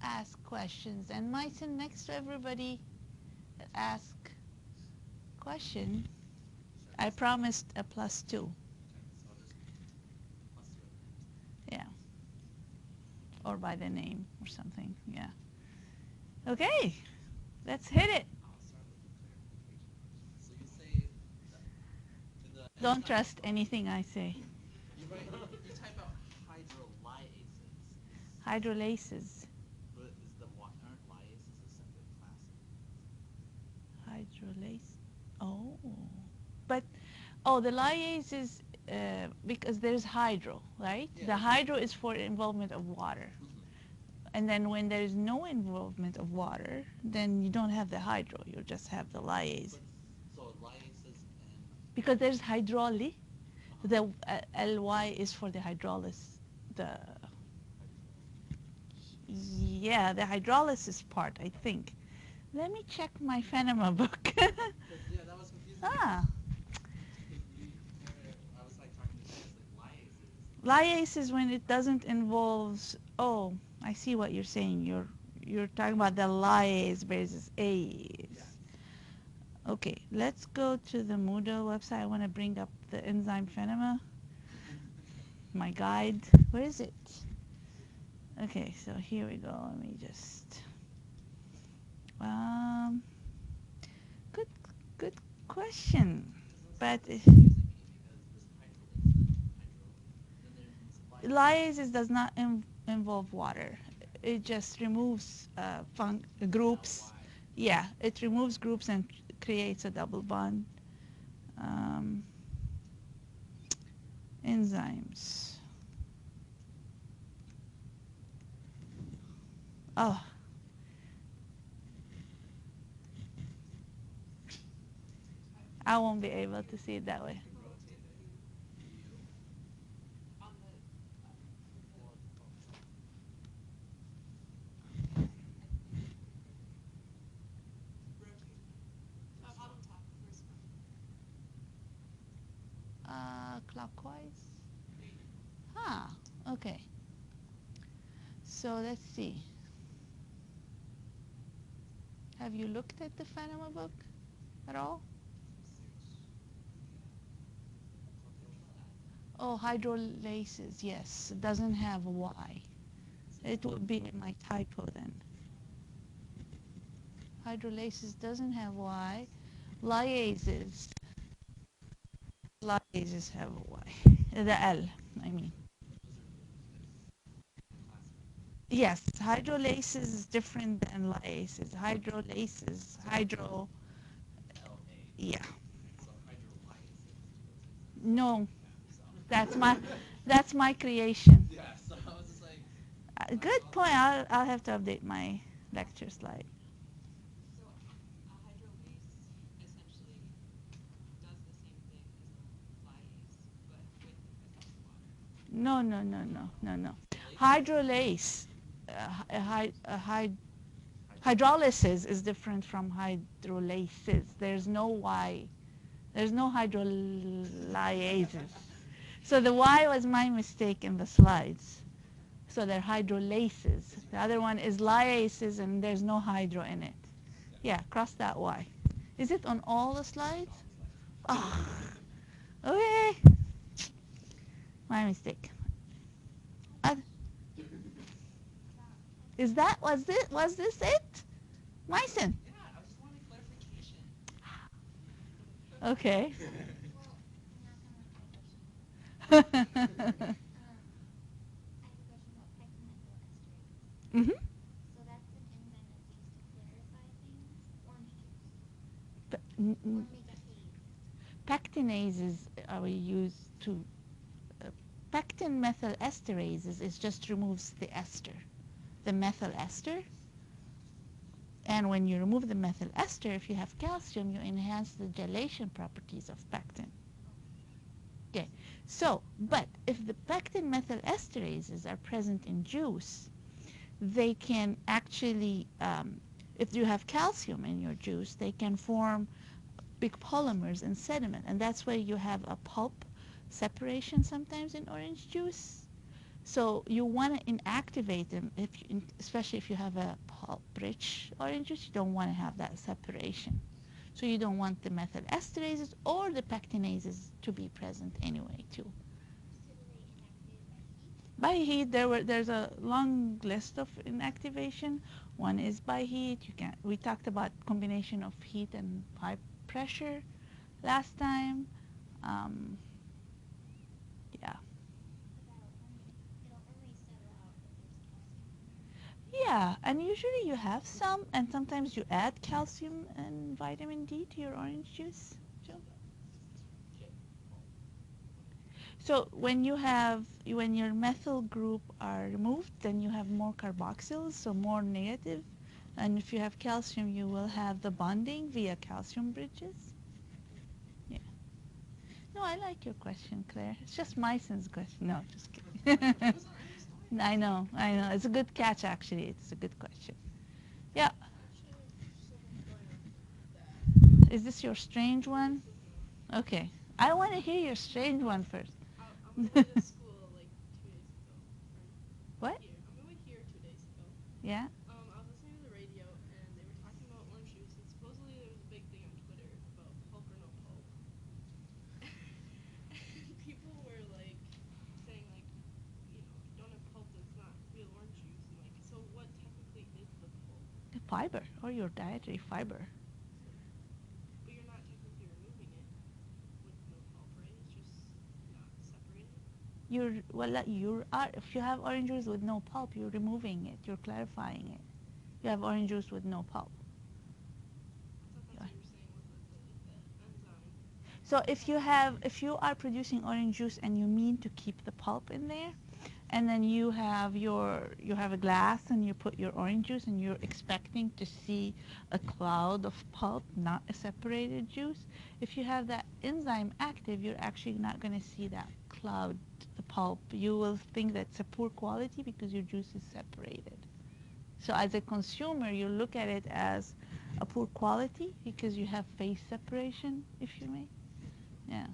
ask questions. And Myson, next to everybody that ask question, I promised a +2. Yeah. Or by the name or something. Yeah. Okay. Let's hit it. Don't trust anything I say. You type out hydrolysis. Hydrolases. But aren't lyases a separate class? Hydrolase. Oh. But, oh, the lyase is because there's hydro, right? Yeah. The hydro is for involvement of water. And then when there is no involvement of water, then you don't have the hydro. You just have the lyase. So lyases and... Because there's hydroly. The ly is for the hydrolysis. Yeah, the hydrolysis part, I think. Let me check my Fenema book. Yeah, that was confusing. Ah. I was like talking to you guys like lyases. Lyase is when it doesn't involve. Oh, I see what you're saying. You're talking about the lyase versus ase. Yeah. Okay, let's go to the Moodle website. I want to bring up the enzyme Fenema. My guide. Where is it? Okay, so here we go. Let me just. Good question. But lyases does not involve water. It just removes groups. Yeah, it removes groups and creates a double bond. Enzymes. Oh. I won't be able to see it that way. Clockwise? Ah, okay. So let's see. Have you looked at the Fenema book at all? Oh, hydrolases, yes. It doesn't have a Y. It would be my typo then. Hydrolases doesn't have Y. Lyases. Lyases have a Y. The L, I mean. Yes, hydrolases is different than lyases. Hydrolases, yeah. No, that's my creation. Yeah, so I was just like... Good point. I'll have to update my lecture slide. So a hydrolase essentially does the same thing as a lyase, but with the presence of water. No. Hydrolase, hydrolysis is different from hydrolases. There's no Y. There's no hydrolyases. So the Y was my mistake in the slides. So they're hydrolases. The other one is lyases, and there's no hydro in it. Yeah, cross that Y. Is it on all the slides? Oh, okay. My mistake. Was this it? Myson? Yeah, I just wanted clarification. Okay. Mm-hmm. So that's an enzyme that's used to clarify things. Orange juice. Or make a haze. Pectinases are used to. Pectin methyl esterases is just removes the ester, the methyl ester. And when you remove the methyl ester, if you have calcium, you enhance the gelation properties of pectin. Okay. So, but if the pectin methyl esterases are present in juice, they can actually, if you have calcium in your juice, they can form big polymers in sediment. And that's why you have a pulp separation sometimes in orange juice. So you want to inactivate them, especially if you have a pulp-rich orange juice, you don't want to have that separation. So you don't want the methyl esterases or the pectinases to be present anyway too. So do they inactivate By heat, there's a long list of inactivation. One is by heat. We talked about combination of heat and high pressure last time. Um, yeah. About it'll only settle out if there's calcium. Yeah, and usually you have some, and sometimes you add calcium and vitamin D to your orange juice. Joe? So when your methyl group are removed, then you have more carboxyls, so more negative. And if you have calcium, you will have the bonding via calcium bridges. Yeah. No, I like your question, Claire. It's just Myson's question. No, just kidding. I know. It's a good catch, actually. It's a good question. Yeah. Is this your strange one? Okay. I want to hear your strange one first. I'm away to school like 2 days ago. What? Here. I'm away here 2 days ago. Yeah? I was listening to the radio and they were talking about orange juice and supposedly there was a big thing on Twitter about pulp or no pulp. And people were like saying like, you know, if you don't have pulp then it's not real orange juice and like so what technically is the pulp? The fiber or your dietary fiber. But you're not technically removing it with no pulp, right? It's just not separated. If you have orange juice with no pulp, you're removing it. You're clarifying it. You have orange juice with no pulp. I thought that's what you were saying with the enzyme. So if you are producing orange juice and you mean to keep the pulp in there, and then you have a glass and you put your orange juice and you're expecting to see a cloud of pulp, not a separated juice. If you have that enzyme active, you're actually not going to see that cloud, the pulp. You will think that's a poor quality because your juice is separated. So as a consumer, you look at it as a poor quality because you have phase separation, if you may. Yeah.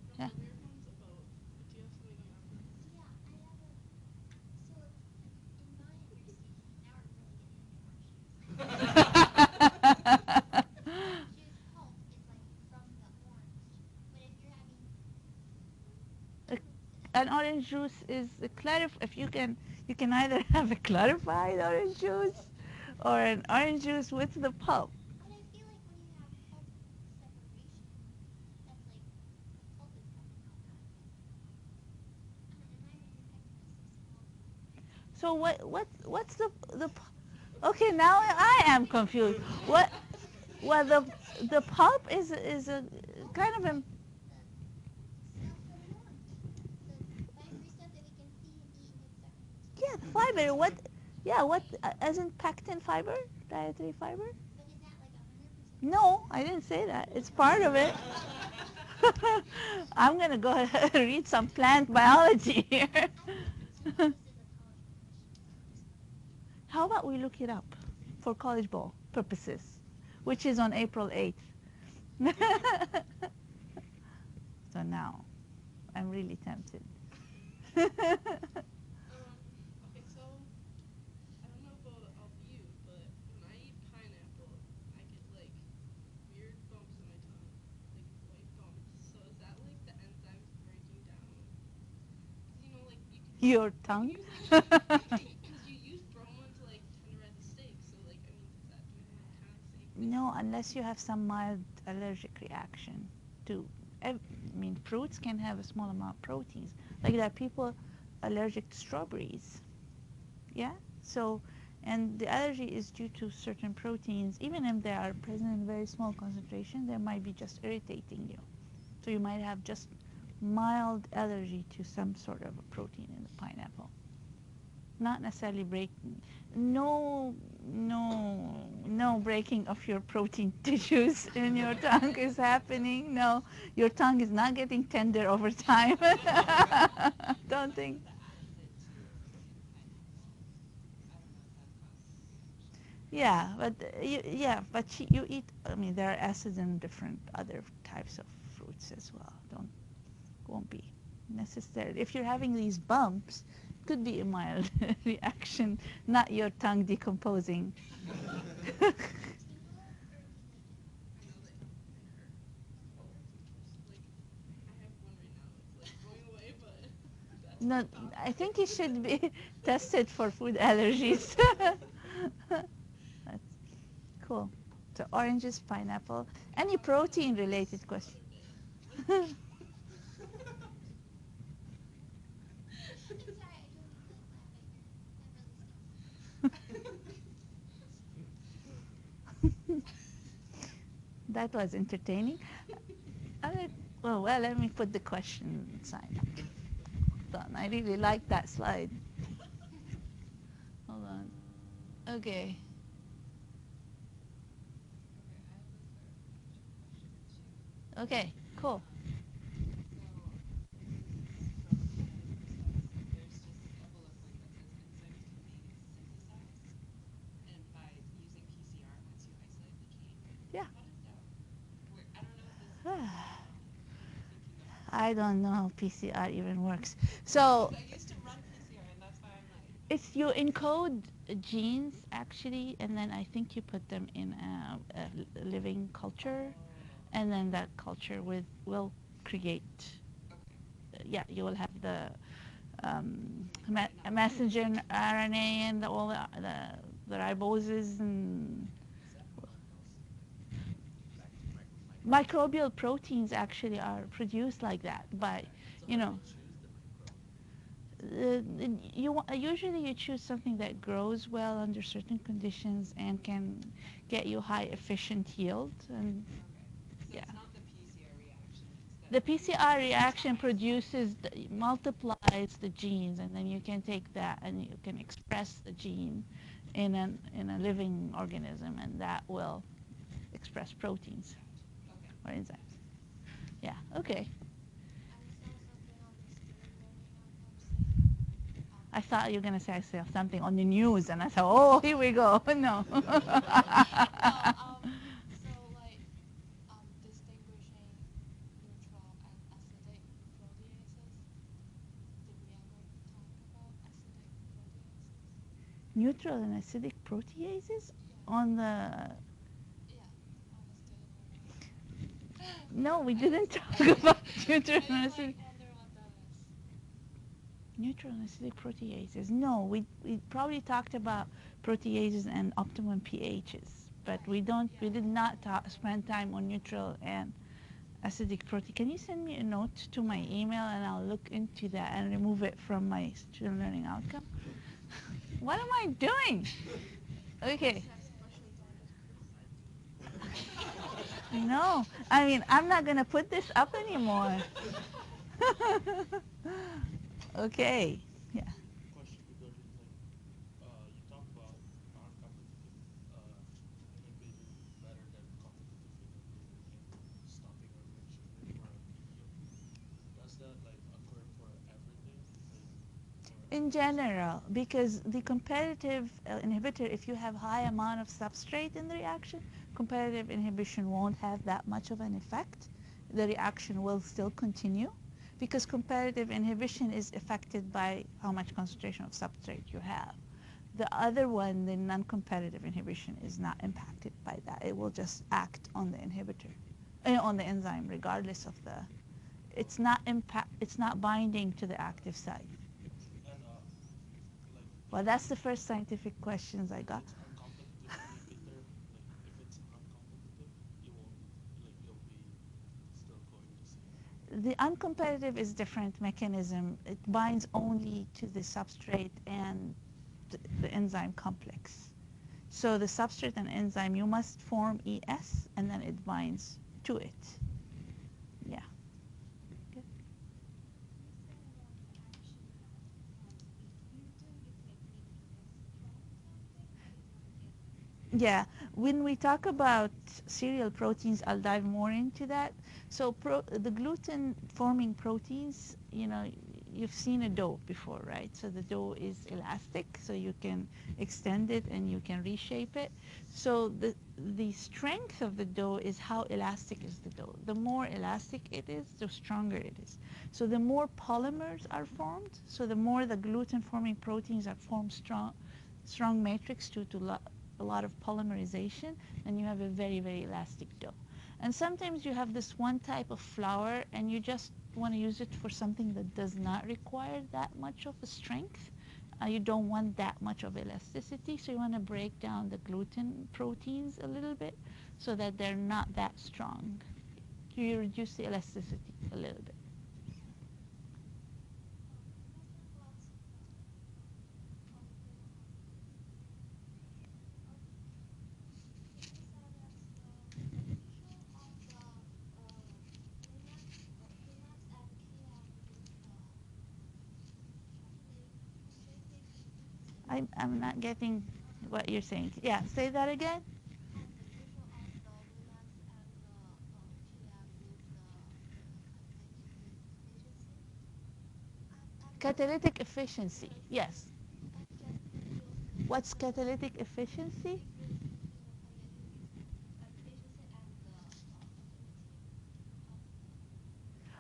From Yeah. the weird ones about do you have something on that one? Yeah, I have a. So, in my understanding, now we're really getting into orange juice. Orange juice pulp is like from the orange, but if you're having An orange juice is if you can either have a clarified orange juice or an orange juice with the pulp. but I feel like when you have pulp separation, that's like the pulp is coming out that way. In my opinion, pectin is so small. So what's okay, now I am confused. What well the pulp is a kind of a yeah, the fiber. What isn't pectin fiber? Dietary fiber? But is that like 100%? No, I didn't say that. It's part of it. I'm going to go ahead and read some plant biology here. I don't know. This is a college question. How about we look it up for College Bowl purposes, which is on April 8th. So now, I'm really tempted. Okay, so I don't know about all of you, but when I eat pineapple, I get like weird bumps in my tongue, like white bumps. So is that like the enzymes breaking down? Because you know, like you can Your tongue? use like because you use bromelain to like tenderize a steak. So like I mean, does that do kind of the same thing? No, unless you have some mild allergic reaction to. I mean, fruits can have a small amount of proteins. Like there are people allergic to strawberries. Yeah. So, and the allergy is due to certain proteins. Even if they are present in very small concentration, they might be just irritating you. So you might have just mild allergy to some sort of a protein in the pineapple. Not necessarily breaking. No breaking of your protein tissues in your tongue is happening. No, your tongue is not getting tender over time. Don't think. The acid to pineapple. I don't know if that causes reaction. Yeah, but you eat. I mean, there are acids in different other types of fruits as well. Won't be. necessarily. If you're having these bumps, it could be a mild reaction, not your tongue decomposing. Tingle or I know they hurt. Like I have one right now. It's like going away, but that's No, my thought. I think you should be tested for food allergies. That's cool. So oranges, pineapple. Any I'll tell you protein this related some question? other day. I'm sorry, I don't mean to like laugh. That really stinks. That was entertaining. Well, let me put the question sign up. Hold on, I really like that slide. Hold on. Okay. Okay, I have a clarification question or two. Okay, cool. And by using PCR, once you isolate the gene, Yeah. how does that work? I don't know if this is thinking of. I don't know how PCR even works. So Because I used to run PCR, and that's why I'm like. it's you encode genes actually, and then I think you put them in a living culture, and then that culture will create. Okay. Yeah, you will have the messenger RNA and all the riboses and microbial proteins actually are produced like that by, you know, usually you choose something that grows well under certain conditions and can get you high efficient yield. And Okay. So yeah, it's not the PCR reaction. It's the PCR reaction produces multiplies the genes, and then you can take that and you can express the gene in a living organism, and that will express proteins Okay. or enzymes. Yeah. Okay. I saw something on this learning outcome saying, I thought you were gonna say I saw something on the news, and I thought, oh, here we go. No. No, so like distinguishing neutral and acidic proteases. Did we ever talk about acidic proteases? Neutral and acidic proteases Yeah, on the. yeah, on the daily learning. No, we I didn't just, talk about I neutral just and like acidic. wonder what that is. Neutral and acidic proteases. No, we probably talked about proteases and optimum pHs, but Right. we don't. Yeah, We did I not remember. spend time on neutral and acidic protein. Can you send me a note to my email and I'll look into that and remove it from my student learning outcome? What am I doing? Okay. Just ask questions. Don't just criticize. No, I mean, I'm not going to put this up anymore. Okay. Yeah. Question regarding you talk about non-competitive inhibitor better than competitive inhibitor in stopping a reaction rate or a medium. Does that occur for everything, In general, because the competitive inhibitor, if you have high amount of substrate in the reaction, competitive inhibition won't have that much of an effect. The reaction will still continue because competitive inhibition is affected by how much concentration of substrate you have. The other one, the non-competitive inhibition, is not impacted by that. It will just act on the inhibitor, on the enzyme, regardless of the. It's not impact. It's not binding to the active site. and Well, that's the first scientific questions I if got. it's uncompetitive inhibitor, if it's uncompetitive, you won't you'll be still going the same. The uncompetitive is different mechanism. It binds only to the substrate and the enzyme complex. So the substrate and enzyme, you must form ES, and then it binds to it. Yeah. Good. you said the action if you do the technique you just drop something, I did not get that. Yeah, when we talk about cereal proteins, I'll dive more into that. So the gluten forming proteins, you've seen a dough before, right? So the dough is elastic, so you can extend it and you can reshape it. So the strength of the dough is how elastic is the dough. The more elastic it is, the stronger it is. So the more polymers are formed, so the more the gluten-forming proteins are formed strong matrix due to a lot of polymerization, and you have a very, very elastic dough. And sometimes you have this one type of flour and you just want to use it for something that does not require that much of a strength. You don't want that much of elasticity, so you want to break down the gluten proteins a little bit so that they're not that strong. So you reduce the elasticity a little bit. I'm not getting what you're saying. Yeah, say that again. Catalytic efficiency, yes. What's catalytic efficiency?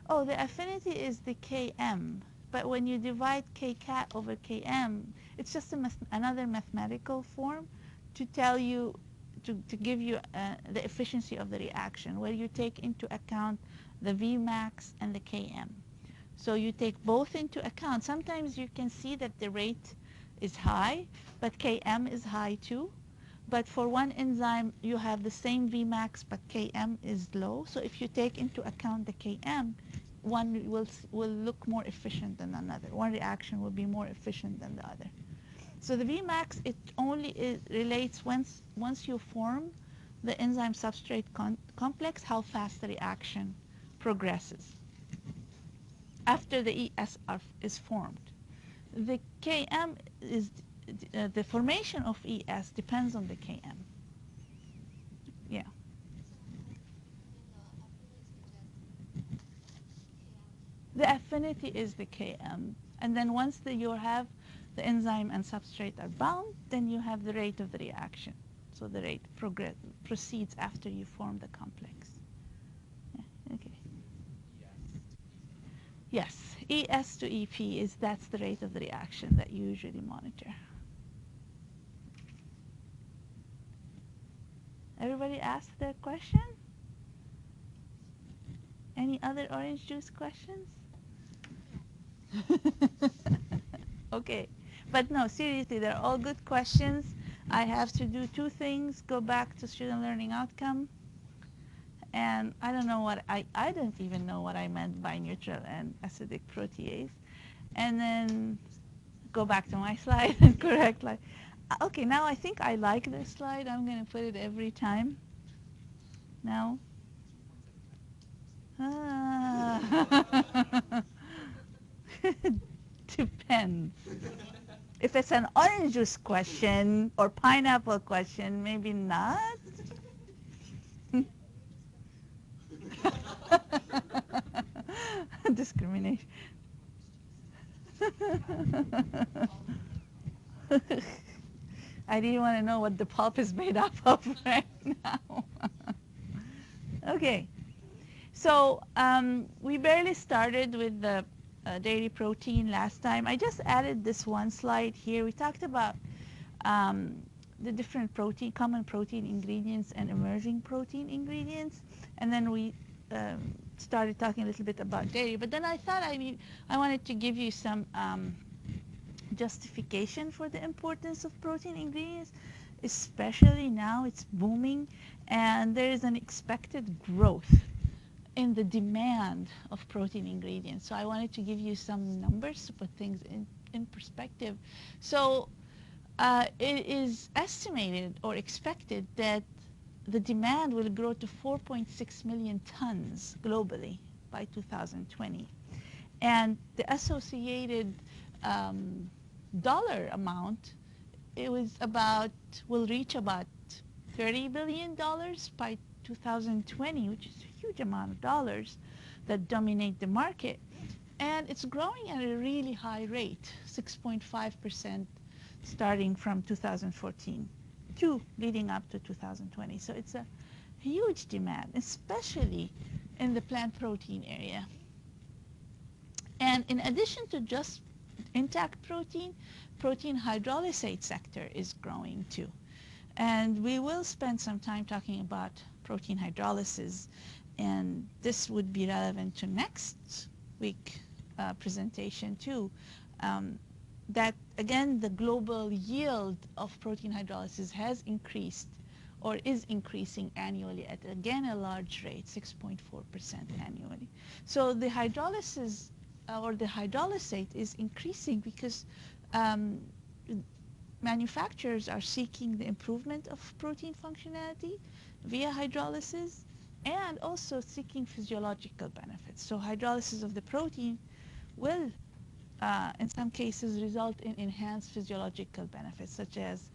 Oh, the affinity is the Km. But when you divide Kcat over Km, it's just another mathematical form to tell you, to give you the efficiency of the reaction, where you take into account the Vmax and the Km. So you take both into account. Sometimes you can see that the rate is high, but Km is high too. But for one enzyme, you have the same Vmax, but Km is low. So if you take into account the Km, one will look more efficient than another. One reaction will be more efficient than the other. So the Vmax, it only relates once you form the enzyme substrate complex, how fast the reaction progresses after the ES is formed. The Km is, the formation of ES depends on the Km. Yeah. The affinity is the Km. And then once you have the enzyme and substrate are bound, then you have the rate of the reaction. So the rate proceeds after you form the complex. Yeah. Okay. Yes, ES to EP that's the rate of the reaction that you usually monitor. Everybody asked their question? Any other orange juice questions? Okay. But no, seriously, they're all good questions. I have to do two things, go back to student learning outcome. And I don't know what, I don't even know what I meant by neutral and acidic protease. And then go back to my slide and correct like, okay, now I think I like this slide. I'm going to put it every time. Now. Ah. Depends. If it's an orange juice question or pineapple question, maybe not. Discrimination. I didn't want to know what the pulp is made up of right now. Okay. So we barely started with the dairy protein last time. I just added this one slide here. We talked about the different common protein ingredients and emerging protein ingredients. And then we started talking a little bit about dairy. But then I thought I wanted to give you some justification for the importance of protein ingredients, especially now it's booming and there is an expected growth in the demand of protein ingredients. So I wanted to give you some numbers to put things in perspective. So it is estimated or expected that the demand will grow to 4.6 million tons globally by 2020. And the associated dollar amount, will reach about $30 billion by 2020, which is a huge amount of dollars that dominate the market. And it's growing at a really high rate, 6.5% starting from 2014 to leading up to 2020. So it's a huge demand, especially in the plant protein area. And in addition to just intact protein, protein hydrolysate sector is growing too. And we will spend some time talking about protein hydrolysis, and this would be relevant to next week presentation too. That again, the global yield of protein hydrolysis has increased or is increasing annually at again a large rate, 6.4% annually. So the hydrolysis or the hydrolysate is increasing because manufacturers are seeking the improvement of protein functionality via hydrolysis and also seeking physiological benefits. So hydrolysis of the protein will, in some cases, result in enhanced physiological benefits such as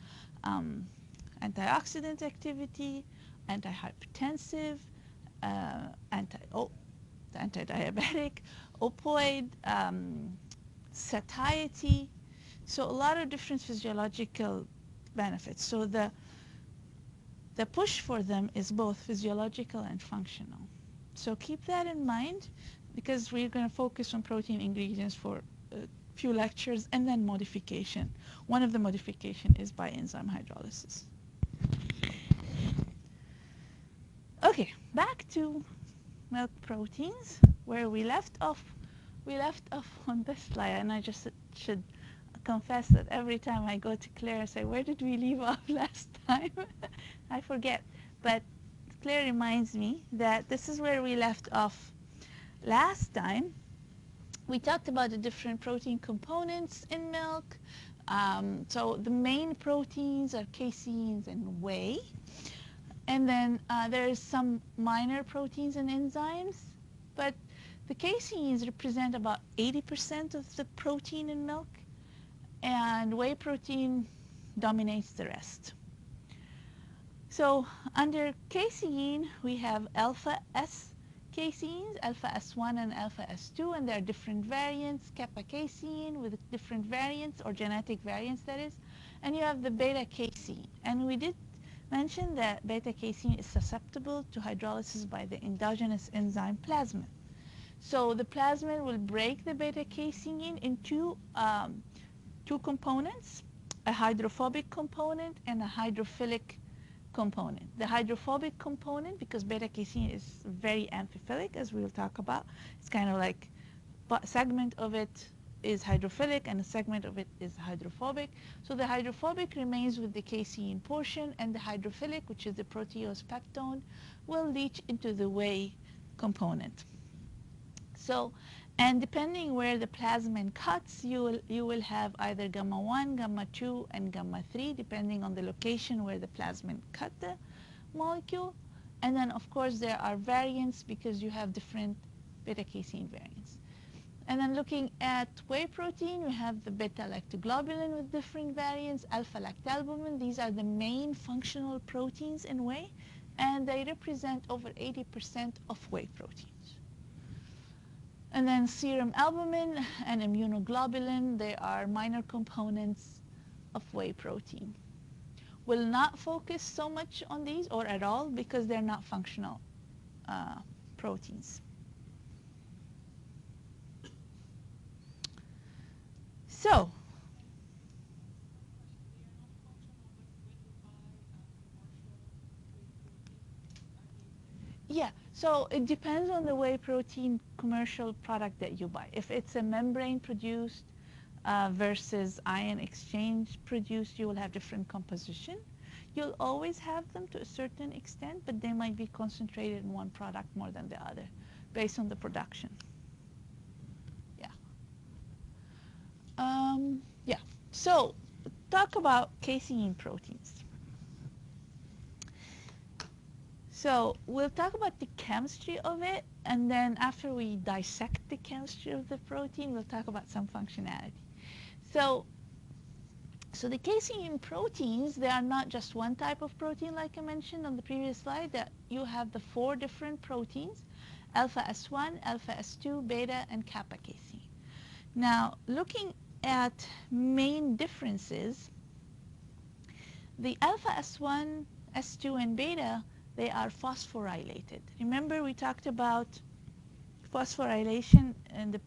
antioxidant activity, antihypertensive, anti-diabetic, opioid, satiety. So a lot of different physiological benefits. So the push for them is both physiological and functional. So keep that in mind because we're going to focus on protein ingredients for a few lectures and then modification. One of the modification is by enzyme hydrolysis. Okay, back to milk proteins where we left off. We left off on this slide, and I just should confess that every time I go to Claire and say, where did we leave off last time? I forget. But Claire reminds me that this is where we left off last time. We talked about the different protein components in milk. So the main proteins are caseins and whey. And then there's some minor proteins and enzymes. But the caseins represent about 80% of the protein in milk, and whey protein dominates the rest. So under casein, we have alpha S caseins, alpha S1 and alpha S2, and there are different variants, kappa casein with different variants or genetic variants that is, and you have the beta casein. And we did mention that beta casein is susceptible to hydrolysis by the endogenous enzyme plasmin. So the plasmin will break the beta casein into two components, a hydrophobic component and a hydrophilic component. The hydrophobic component, because beta casein is very amphiphilic, as we'll talk about, it's kind of like a segment of it is hydrophilic and a segment of it is hydrophobic. So the hydrophobic remains with the casein portion, and the hydrophilic, which is the protease peptone, will leach into the whey component. So, and depending where the plasmin cuts, you will have either gamma 1, gamma 2, and gamma 3, depending on the location where the plasmin cut the molecule. And then, of course, there are variants because you have different beta-casein variants. And then looking at whey protein, we have the beta-lactoglobulin with different variants, alpha-lactalbumin. These are the main functional proteins in whey, and they represent over 80% of whey proteins. And then serum albumin and immunoglobulin, they are minor components of whey protein. We'll not focus so much on these or at all because they're not functional proteins. So, yeah, so it depends on the whey protein commercial product that you buy. If it's a membrane produced versus ion exchange produced, you will have different composition. You'll always have them to a certain extent, but they might be concentrated in one product more than the other based on the production. Yeah. Yeah. So talk about casein proteins. So we'll talk about the chemistry of it, and then after we dissect the chemistry of the protein, we'll talk about some functionality. So the casein proteins, they are not just one type of protein like I mentioned on the previous slide, that you have the 4 different proteins, alpha S1, alpha S2, beta, and kappa casein. Now, looking at main differences, the alpha S1, S2, and beta, they are phosphorylated. Remember we talked about phosphorylation in the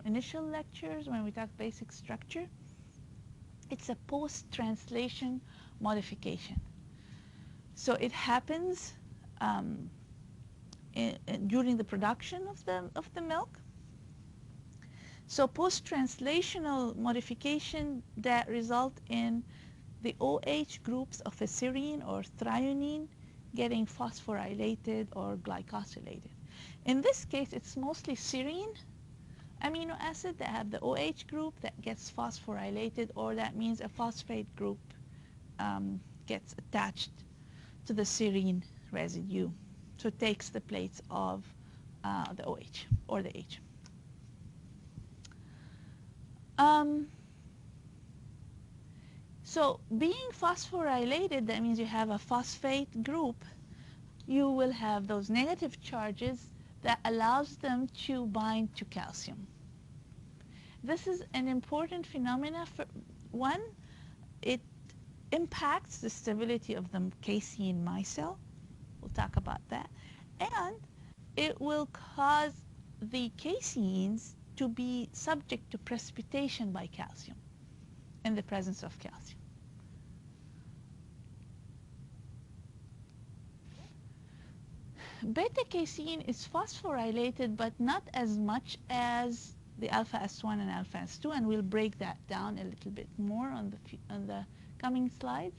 initial lectures when we talked basic structure? It's a post-translation modification. So it happens during the production of the milk. So post-translational modification that result in the OH groups of a serine or threonine getting phosphorylated or glycosylated. In this case, it's mostly serine amino acid that have the OH group that gets phosphorylated, or that means a phosphate group gets attached to the serine residue. So it takes the place of the OH or the H. So being phosphorylated, that means you have a phosphate group. You will have those negative charges that allows them to bind to calcium. This is an important phenomena. For one, it impacts the stability of the casein micelle. We'll talk about that. And it will cause the caseins to be subject to precipitation by calcium in the presence of calcium. Beta casein is phosphorylated, but not as much as the alpha S1 and alpha S2, and we'll break that down a little bit more on the coming slides.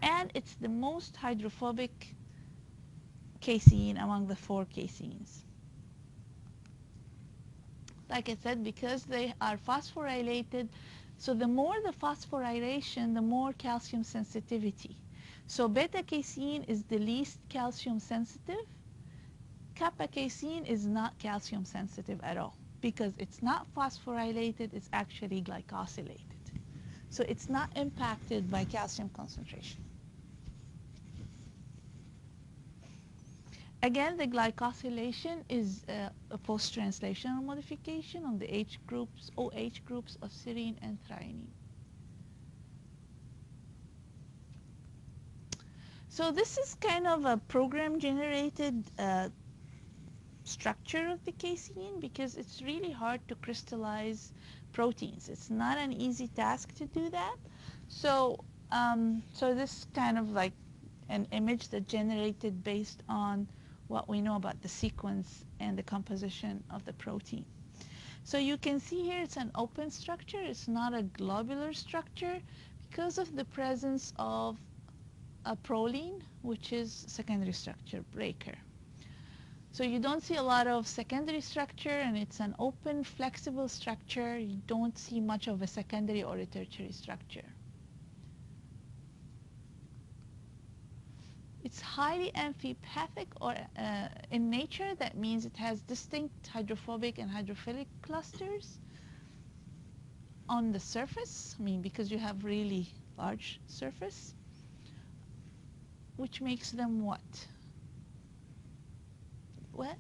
And it's the most hydrophobic casein among the 4 caseins. Like I said, because they are phosphorylated, so the more the phosphorylation, the more calcium sensitivity. So beta casein is the least calcium sensitive. Kappa casein is not calcium sensitive at all because it's not phosphorylated, it's actually glycosylated. So it's not impacted by calcium concentration. Again, the glycosylation is a post-translational modification on the H groups, OH groups of serine and threonine. So this is kind of a program-generated structure of the casein because it's really hard to crystallize proteins. It's not an easy task to do that. So, so this kind of like an image that generated based on what we know about the sequence and the composition of the protein. So you can see here it's an open structure. It's not a globular structure because of the presence of a proline, which is secondary structure breaker. So you don't see a lot of secondary structure, and it's an open, flexible structure. You don't see much of a secondary or a tertiary structure. It's highly amphipathic or in nature. That means it has distinct hydrophobic and hydrophilic clusters on the surface. I mean, because you have really large surface, which makes them what? What?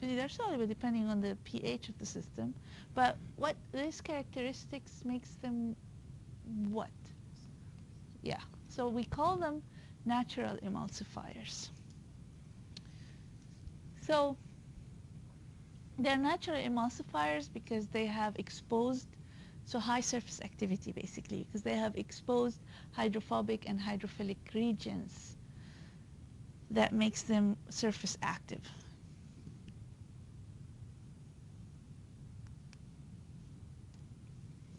They're soluble depending on the pH of the system. But what these characteristics makes them what? Yeah. So we call them natural emulsifiers. So they're natural emulsifiers because they have exposed, so high surface activity basically, because they have exposed hydrophobic and hydrophilic regions that makes them surface active.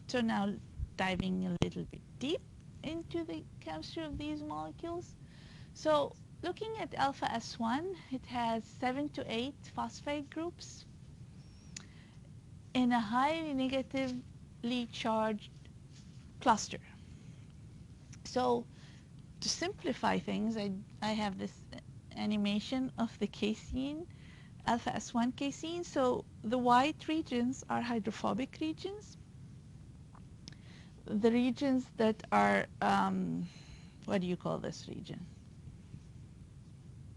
So now diving a little bit deep into the chemistry of these molecules. So looking at alpha S1, it has 7 to 8 phosphate groups in a highly negatively charged cluster. So to simplify things, I have this animation of the casein, alpha S1 casein. So the white regions are hydrophobic regions. The regions that are, what do you call this region?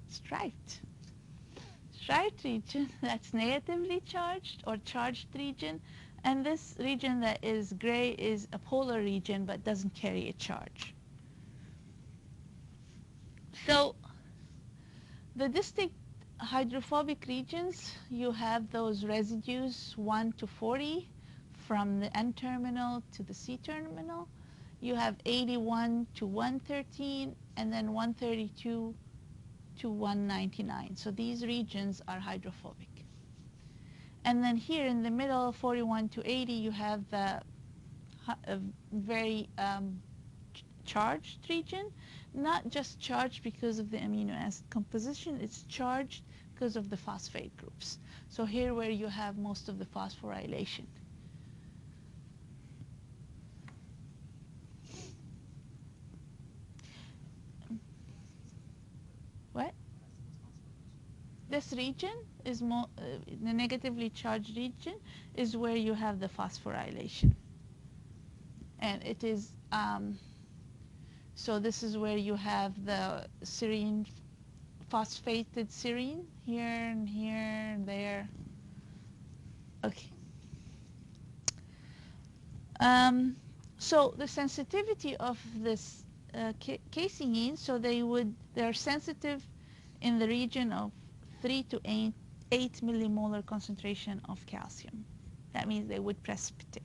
Striped. right region, that's negatively charged or charged region, and this region that is gray is a polar region but doesn't carry a charge. So the distinct hydrophobic regions, you have those residues 1 to 40 from the N terminal to the C terminal. You have 81 to 113 and then 132 to 199. So these regions are hydrophobic. And then here in the middle, 41 to 80, you have the very charged region. Not just charged because of the amino acid composition, it's charged because of the phosphate groups. So here where you have most of the phosphorylation. What? This region is the negatively charged region is where you have the phosphorylation. And it is, so this is where you have the serine, phosphated serine, here and here and there. Okay. So the sensitivity of this casein, so they're sensitive in the region of 3 to 8 millimolar concentration of calcium. That means they would precipitate.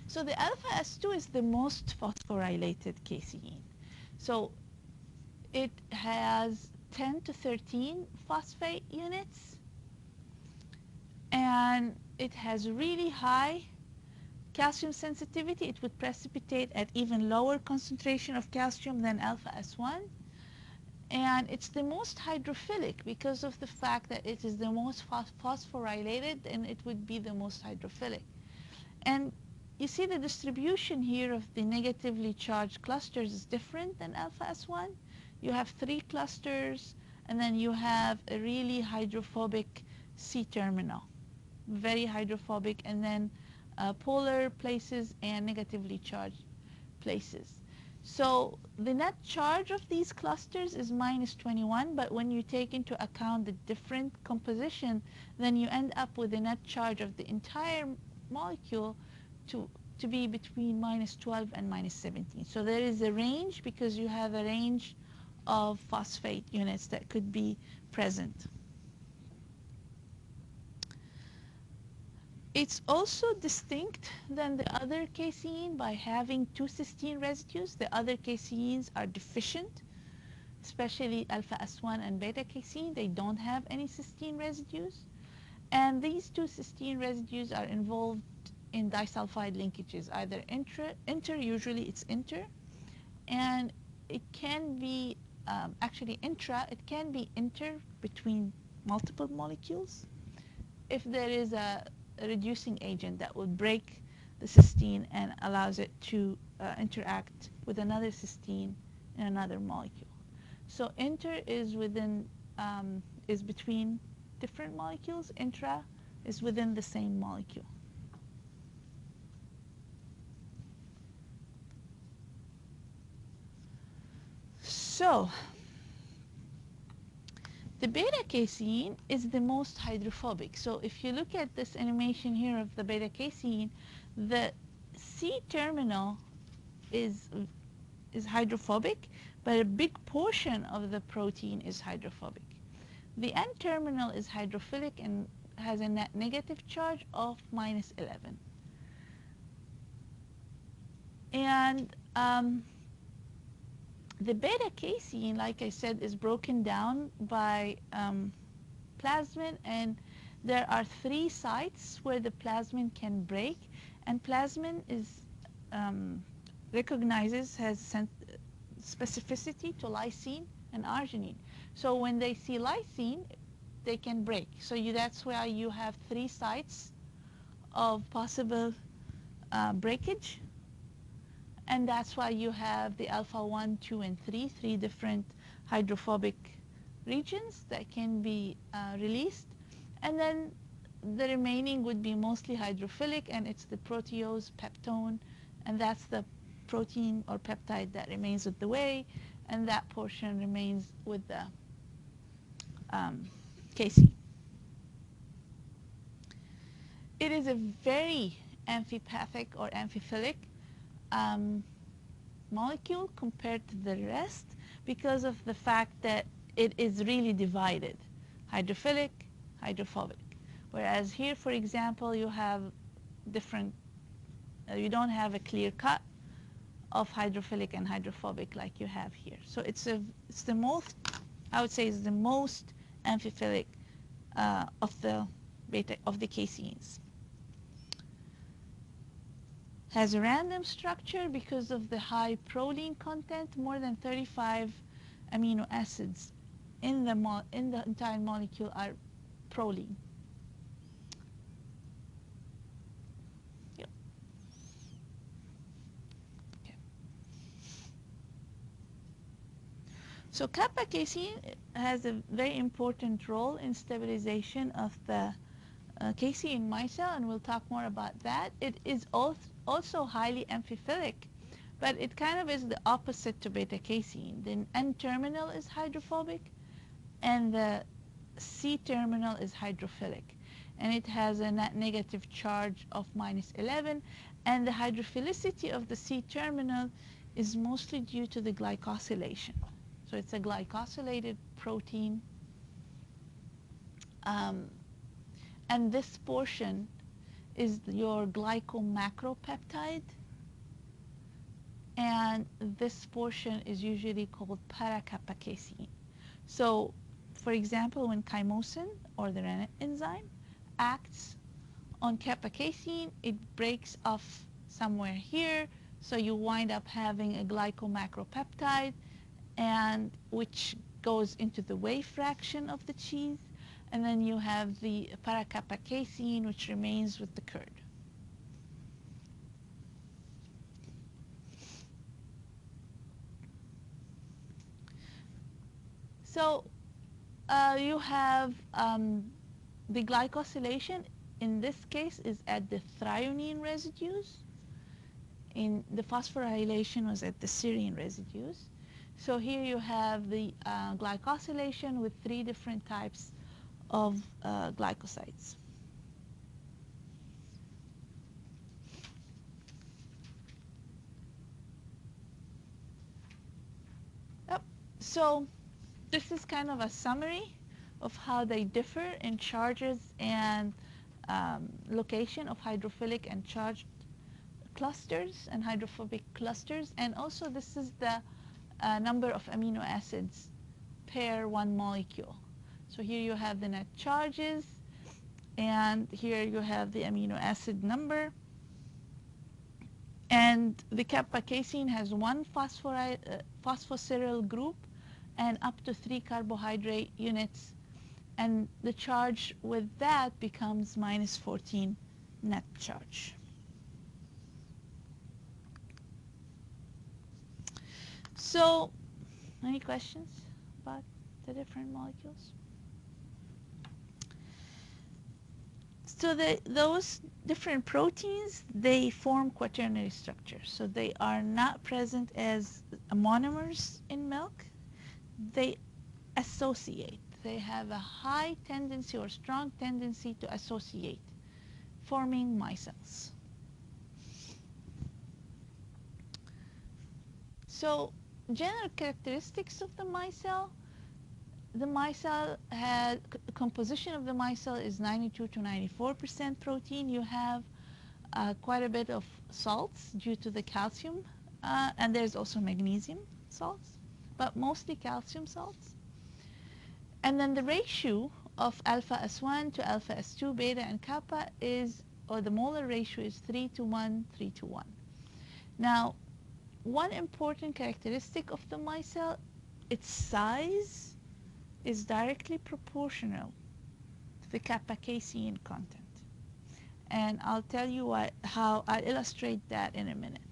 So the alpha S2 is the most phosphorylated casein. So it has 10 to 13 phosphate units, and it has really high calcium sensitivity. It would precipitate at even lower concentration of calcium than alpha S1. And it's the most hydrophilic because of the fact that it is the most phosphorylated, and it would be the most hydrophilic. And you see the distribution here of the negatively charged clusters is different than alpha S1. You have 3 clusters, and then you have a really hydrophobic C terminal, very hydrophobic, and then polar places and negatively charged places. So the net charge of these clusters is minus 21, but when you take into account the different composition, then you end up with a net charge of the entire molecule to be between minus 12 and minus 17. So there is a range because you have a range of phosphate units that could be present. It's also distinct than the other casein by having 2 cysteine residues. The other caseins are deficient, especially alpha S1 and beta casein. They don't have any cysteine residues. And these 2 cysteine residues are involved in disulfide linkages, either inter, usually it's inter, and it can be actually intra, it can be inter between multiple molecules if there is a reducing agent that would break the cysteine and allows it to interact with another cysteine in another molecule. So inter is is between different molecules. Intra is within the same molecule. So the beta casein is the most hydrophobic. So if you look at this animation here of the beta casein, the C terminal is hydrophobic, but a big portion of the protein is hydrophobic. The N terminal is hydrophilic and has a net negative charge of minus 11. And the beta casein, like I said, is broken down by plasmin, and there are 3 sites where the plasmin can break, and plasmin is has specificity to lysine and arginine. So when they see lysine, they can break. So that's why you have 3 sites of possible breakage. And that's why you have the alpha 1, 2, and 3 different hydrophobic regions that can be released. And then the remaining would be mostly hydrophilic, and it's the proteose peptone, and that's the protein or peptide that remains with the whey, and that portion remains with the casein. It is a very amphipathic or amphiphilic molecule compared to the rest because of the fact that it is really divided, hydrophilic, hydrophobic. Whereas here, for example, you have different, you don't have a clear cut of hydrophilic and hydrophobic like you have here. So it's the most, I would say, is the most amphiphilic of the caseins. Has a random structure because of the high proline content. More than 35 amino acids in the entire molecule are proline. Yep. Okay. So kappa casein has a very important role in stabilization of the casein micelle, and we'll talk more about that. It is also highly amphiphilic, but it kind of is the opposite to beta casein. The N-terminal is hydrophobic, and the C-terminal is hydrophilic. And it has a net negative charge of -11, and the hydrophilicity of the C-terminal is mostly due to the glycosylation. So it's a glycosylated protein. And this portion is your glycomacropeptide, and this portion is usually called para-kappa casein. So, for example, when chymosin, or the rennet enzyme, acts on kappa casein, it breaks off somewhere here, so you wind up having a glycomacropeptide, and which goes into the whey fraction of the cheese. And then you have the para-kappa casein, which remains with the curd. So you have the glycosylation, in this case, is at the threonine residues. In the phosphorylation was at the serine residues. So here you have the glycosylation with 3 different types of glycosides. Yep. So this is kind of a summary of how they differ in charges and location of hydrophilic and charged clusters and hydrophobic clusters. And also this is the number of amino acids per one molecule. So here you have the net charges, and here you have the amino acid number. And the kappa casein has 1 phosphosyryl group and up to 3 carbohydrate units. And the charge with that becomes -14 net charge. So, any questions about the different molecules? So those different proteins, they form quaternary structures. So they are not present as monomers in milk. They associate. They have a high tendency or strong tendency to associate, forming micelles. So general characteristics of the micelle. The micelle composition of the micelle is 92 to 94% protein. You have quite a bit of salts due to the calcium, and there's also magnesium salts, but mostly calcium salts. And then the ratio of alpha S1 to alpha S2, beta, and kappa is, or the molar ratio is 3 to 1, 3 to 1. Now, one important characteristic of the micelle, its size is directly proportional to the kappa casein content. And I'll tell you how I'll illustrate that in a minute.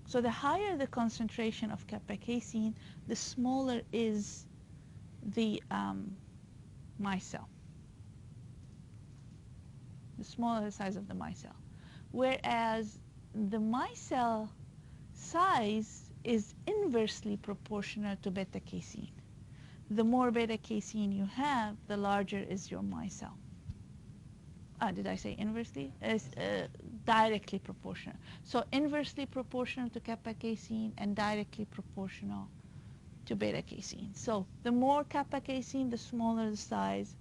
So the higher the concentration of kappa casein, the smaller is the micelle. The smaller the size of the micelle. Whereas the micelle size is inversely proportional to beta casein. the more beta-casein you have, the larger is your micelle. Did I say inversely? It's directly proportional. So inversely proportional to kappa-casein and directly proportional to beta-casein. So the more kappa-casein, the smaller the size.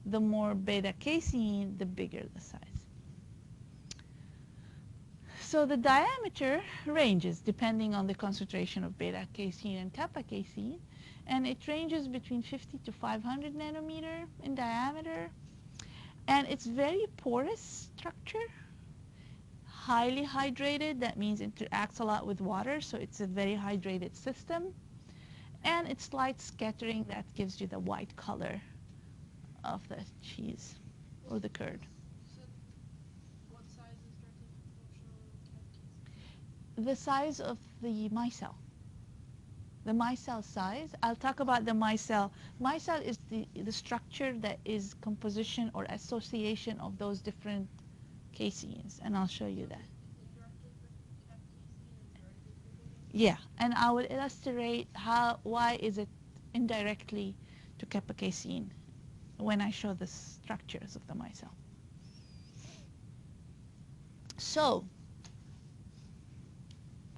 The more beta-casein, the bigger the size. So the diameter ranges depending on the concentration of beta-casein and kappa-casein, and it ranges between 50 to 500 nanometer in diameter, and it's very porous structure, highly hydrated. That means it interacts a lot with water, so it's a very hydrated system, and it's light scattering that gives you the white color of the cheese or the curd. So, what size is directly proportional to The size of the micelle. The micelle size. I'll talk about the micelle. Micelle is the structure that is composition or association of those different caseins, and I'll show you that. indirectly for casein and directly for beta? Yeah, and I will illustrate why is it indirectly to kappa-casein when I show the structures of the micelle. So,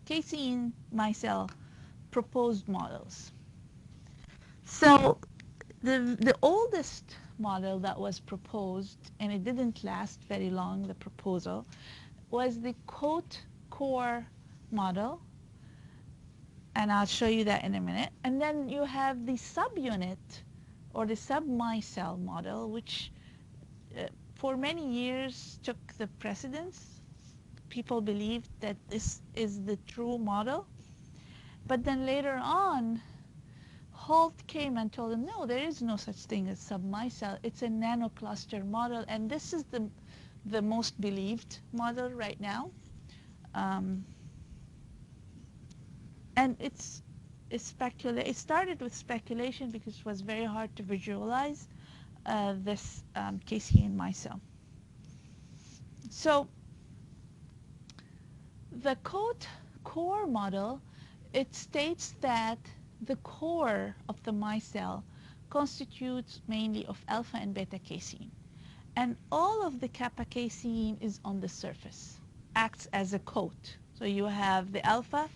casein micelle proposed models. So the oldest model that was proposed, and it didn't last very long, the proposal, was the coat core model, and I'll show you that in a minute. And then you have the subunit or the submicelle model, which for many years took the precedence. People believed that this is the true model. But then later on, Holt came and told them, no, there is no such thing as submicelle. It's a nanocluster model, and this is the most believed model right now. And it started with speculation because it was very hard to visualize this casein micelle. So the core model, it states that the core of the micelle constitutes mainly of alpha and beta casein. And all of the kappa casein is on the surface, acts as a coat. So you have the alpha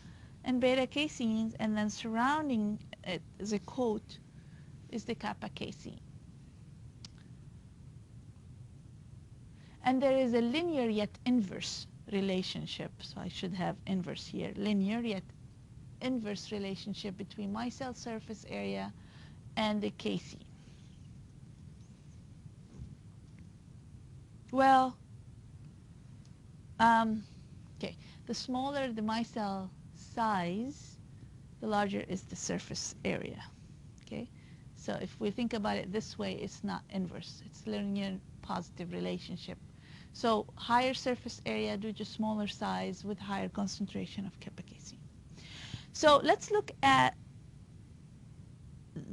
and beta caseins, and then surrounding it as a coat is the kappa casein. And there is a linear yet inverse relationship. So I should have inverse here. Linear yet inverse relationship between micelle surface area and the casein. Well, okay, the smaller the micelle size, the larger is the surface area. Okay, so if we think about it this way, it's not inverse. It's linear positive relationship. So higher surface area due to smaller size with higher concentration of kappa casein. So let's look at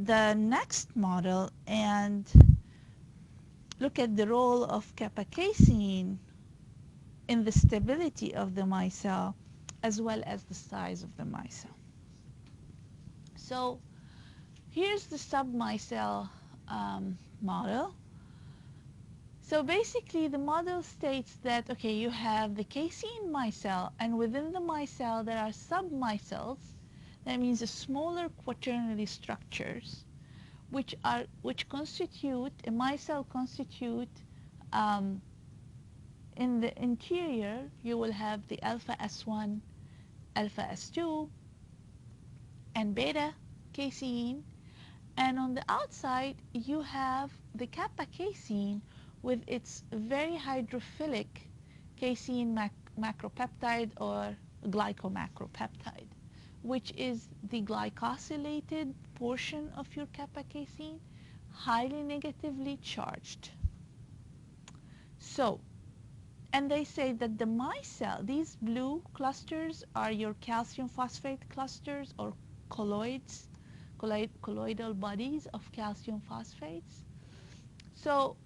the next model and look at the role of kappa casein in the stability of the micelle as well as the size of the micelle. So here's the submicelle model. So basically the model states that, okay, you have the casein micelle, and within the micelle there are submicelles. That means the smaller quaternary structures which constitute, a micelle constitute, in the interior you will have the alpha S1, alpha S2, and beta casein, and on the outside you have the kappa casein with its very hydrophilic casein macropeptide or glycomacropeptide, which is the glycosylated portion of your kappa casein, highly negatively charged. So, and they say that the micelle, these blue clusters are your calcium phosphate clusters or colloids, colloidal bodies of calcium phosphates. So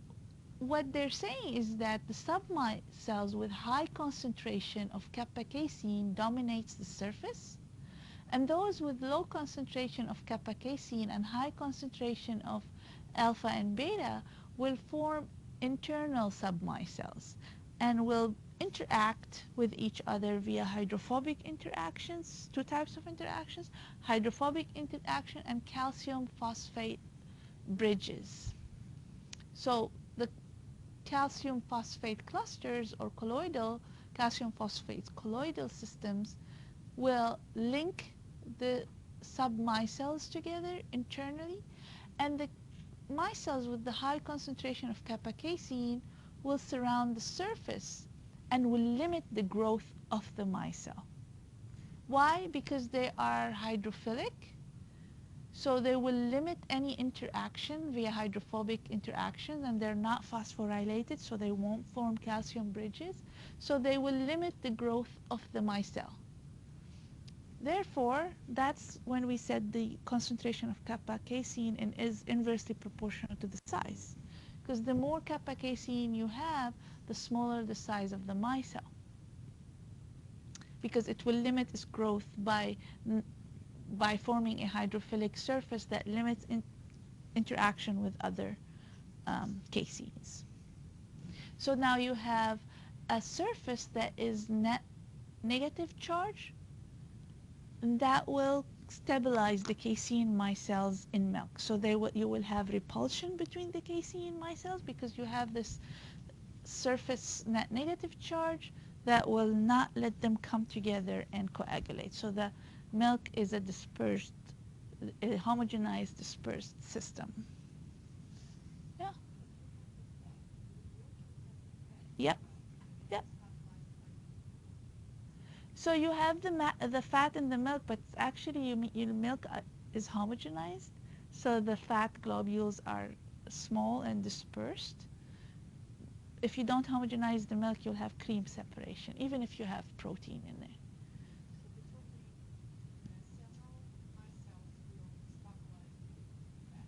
what they're saying is that the submicelles with high concentration of kappa casein dominates the surface, And those with low concentration of kappa casein and high concentration of alpha and beta will form internal submicelles and will interact with each other via hydrophobic interactions, two types of interactions, hydrophobic interaction and calcium phosphate bridges. So the calcium phosphate clusters or colloidal calcium phosphate colloidal systems will link the submicelles together internally, and the micelles with the high concentration of kappa casein will surround the surface and will limit the growth of the micelle. Why? Because they are hydrophilic, so they will limit any interaction via hydrophobic interactions, and they're not phosphorylated, so they won't form calcium bridges, so they will limit the growth of the micelle. Therefore, that's when we said the concentration of kappa casein is inversely proportional to the size. Because the more kappa casein you have, the smaller the size of the micelle. Because it will limit its growth by forming a hydrophilic surface that limits interaction with other caseins. So now you have a surface that is net negative charge, and that will stabilize the casein micelles in milk. So you will have repulsion between the casein micelles because you have this surface net negative charge that will not let them come together and coagulate. So the milk is a dispersed, a homogenized dispersed system. Yeah. Yep. Yep. So you have the fat in the milk, but actually your milk is homogenized. So the fat globules are small and dispersed. If you don't homogenize the milk, you'll have cream separation, even if you have protein in there.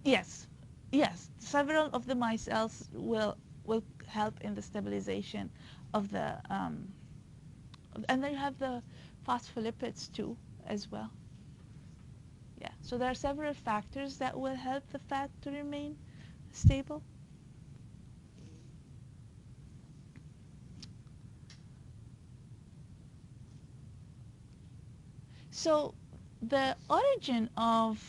Yes, yes. Several of the micelles will help in the stabilization of the and then you have the phospholipids too as well. Yeah. So there are several factors that will help the fat to remain stable. So the origin of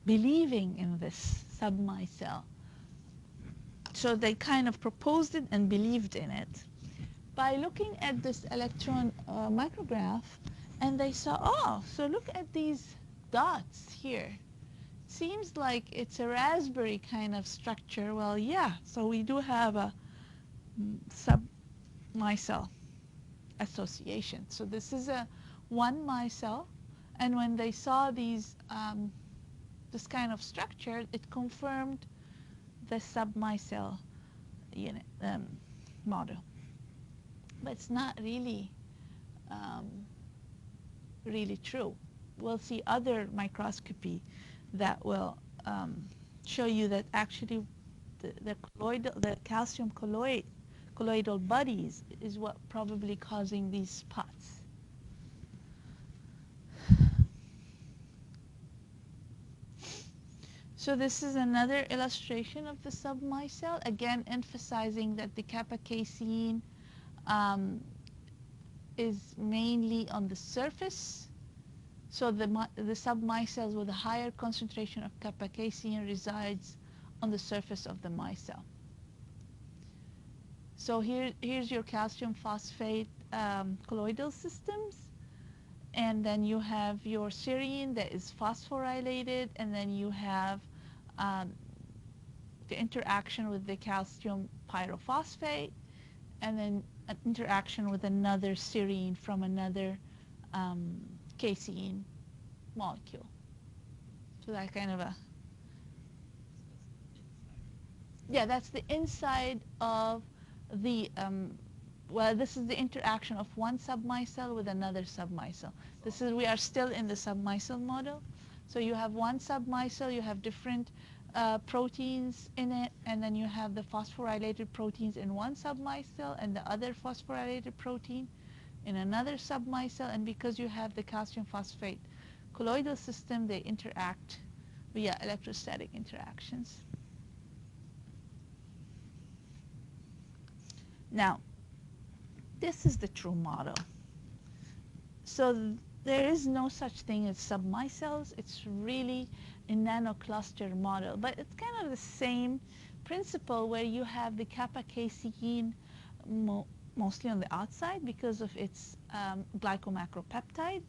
believing in this submicelle, so they kind of proposed it and believed in it by looking at this electron micrograph, and they saw, oh, so look at these dots here. Seems like it's a raspberry kind of structure. Well, yeah, so we do have a submicelle association. So this is a one micelle, and when they saw these this kind of structure, it confirmed the submicelle unit model. But it's not really really true. We'll see other microscopy that will show you that actually the calcium colloidal bodies is what probably causing these spots. So this is another illustration of the submicelle, again emphasizing that the kappa casein is mainly on the surface. So the submicelles with a higher concentration of kappa casein resides on the surface of the micelle. So here's your calcium phosphate colloidal systems, and then you have your serine that is phosphorylated, and then you have the interaction with the calcium pyrophosphate, and then an interaction with another serine from another casein molecule. So that kind of a, yeah, that's the inside of the, well, this is the interaction of one submicelle with another submicelle. We are still in the submicelle model. So you have one submicelle, you have different proteins in it, and then you have the phosphorylated proteins in one submicelle and the other phosphorylated protein in another submicelle, and because you have the calcium phosphate colloidal system, they interact via electrostatic interactions. Now, this is the true model. So there is no such thing as submicelles. It's really a nanocluster model, but it's kind of the same principle where you have the kappa casein mostly on the outside because of its glycomacropeptide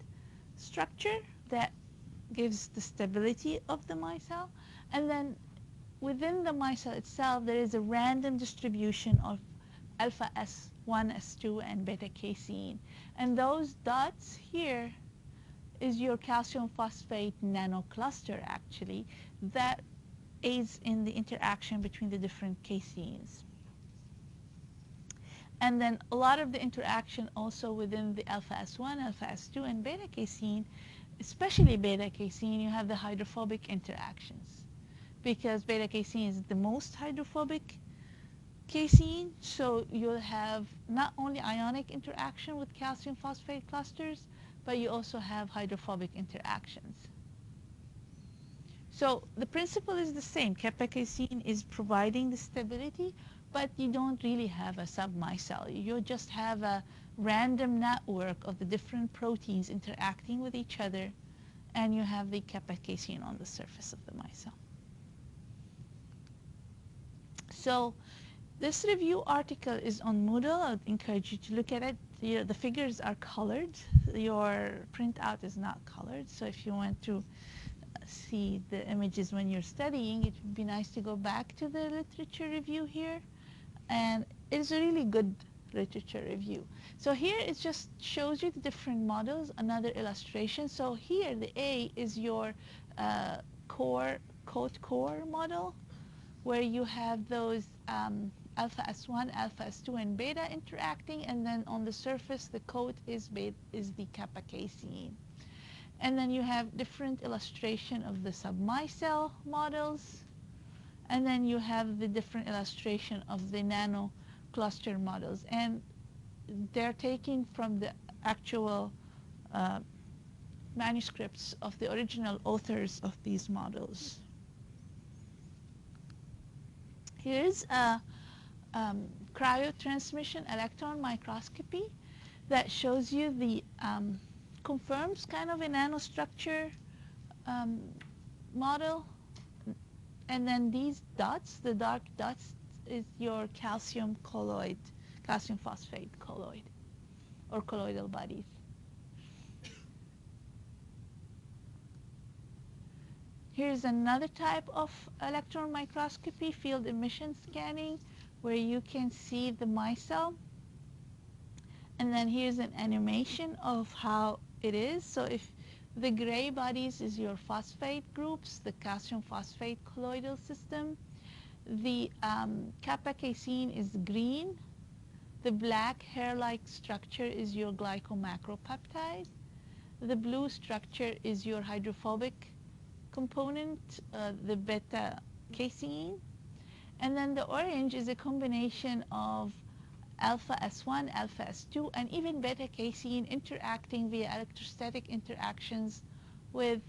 structure that gives the stability of the micelle. And then within the micelle itself, there is a random distribution of alpha S1, S2, and beta casein. And those dots here is your calcium phosphate nanocluster, actually, that aids in the interaction between the different caseins. And then a lot of the interaction also within the alpha S1, alpha S2, and beta casein, especially beta casein, you have the hydrophobic interactions. Because beta casein is the most hydrophobic casein, so you'll have not only ionic interaction with calcium phosphate clusters, but you also have hydrophobic interactions. So the principle is the same. Kappa casein is providing the stability, but you don't really have a submicelle. You just have a random network of the different proteins interacting with each other, and you have the kappa casein on the surface of the micelle. So this review article is on Moodle. I would encourage you to look at it. The figures are colored. Your printout is not colored. So if you want to see the images when you're studying, it would be nice to go back to the literature review here. And it's a really good literature review. So here it just shows you the different models, another illustration. So here the A is your coat core model, where you have those alpha S1, alpha S2, and beta interacting, and then on the surface the coat is the kappa casein. And then you have different illustration of the submicelle models, and then you have the different illustration of the nano cluster models, and they're taking from the actual manuscripts of the original authors of these models. Here's a cryotransmission electron microscopy that shows you the confirms kind of a nanostructure model. And then these dots, the dark dots, is your calcium colloid, calcium phosphate colloid, or colloidal bodies. Here's another type of electron microscopy, field emission scanning, where you can see the micelle. And then here's an animation of how it is. So if the gray bodies is your phosphate groups, the calcium phosphate colloidal system. The kappa casein is green. The black hair-like structure is your glycomacropeptide. The blue structure is your hydrophobic component, the beta casein. And then the orange is a combination of alpha S1, alpha S2, and even beta casein interacting via electrostatic interactions with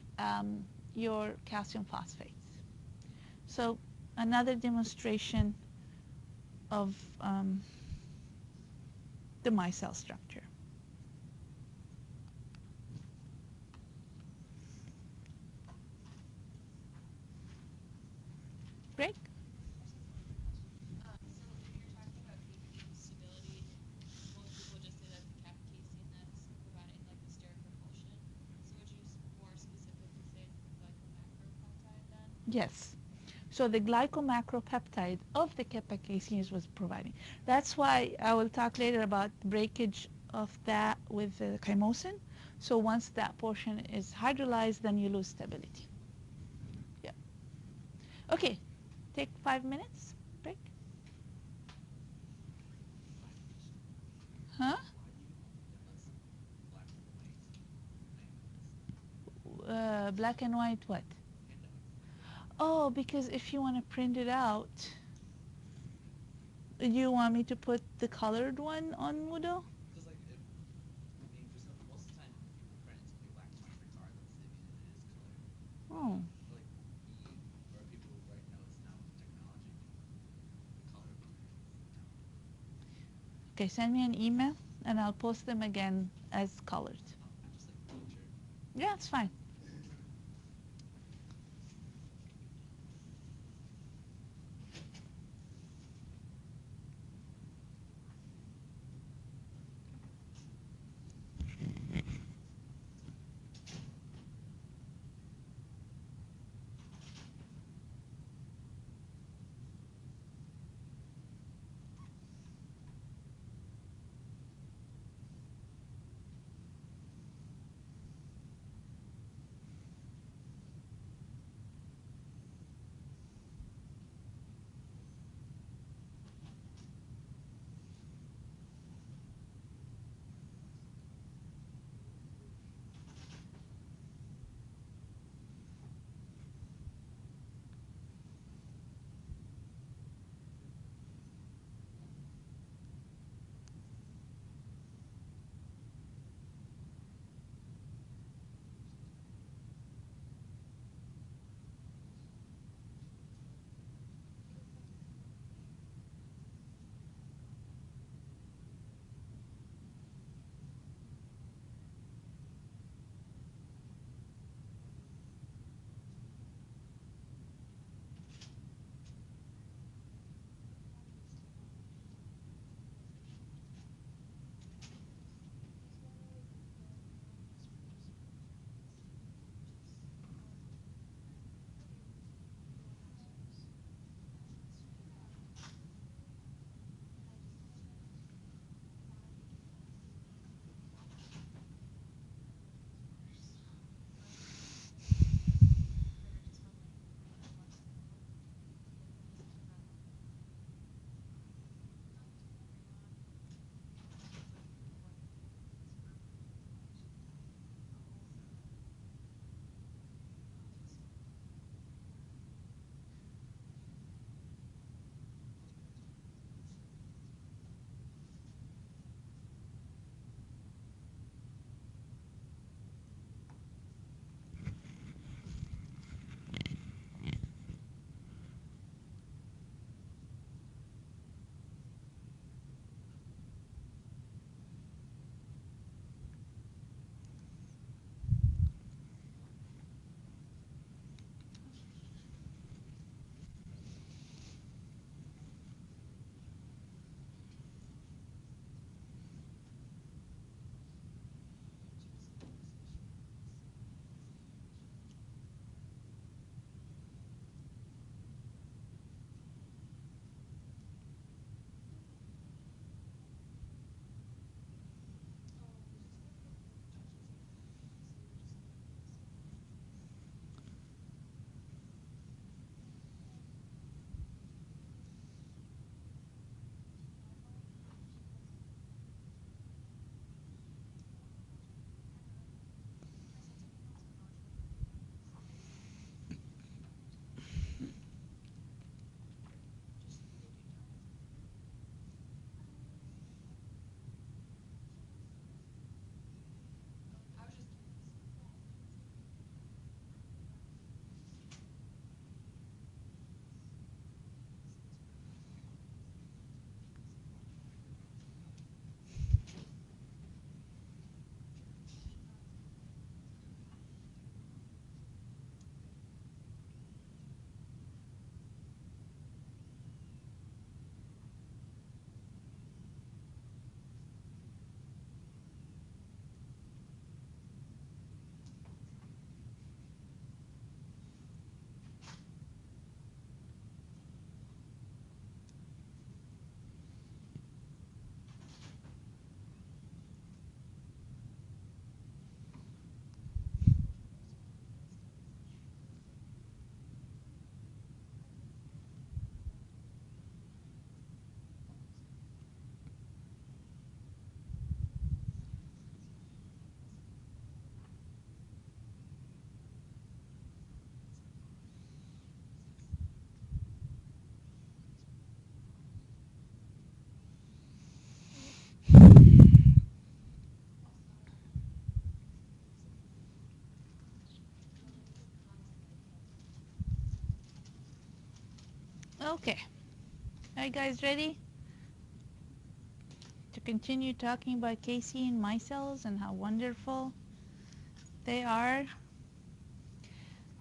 your calcium phosphates. So another demonstration of the micelle structure. Great. So when you're talking about keeping stability, most people just say that's the cap casein that's providing like the steric repulsion. So would you more specifically say it's the glycomacropeptide then? Yes. So the glycomacropeptide of the kappa casein was providing. That's why I will talk later about breakage of that with the chymosin. So once that portion is hydrolyzed, then you lose stability. Yeah. Okay. Take 5 minutes break. Huh? Black and white what? Oh, because if you want to print it out, do you want me to put the colored one on Moodle? Because like, if, I mean, for some, most of the time, if you print, it's gonna be black and white regardless. Okay, send me an email and I'll post them again as colored. Just like picture. Yeah, it's fine. I was just curious. Okay. Are you guys ready to continue talking about casein micelles and how wonderful they are.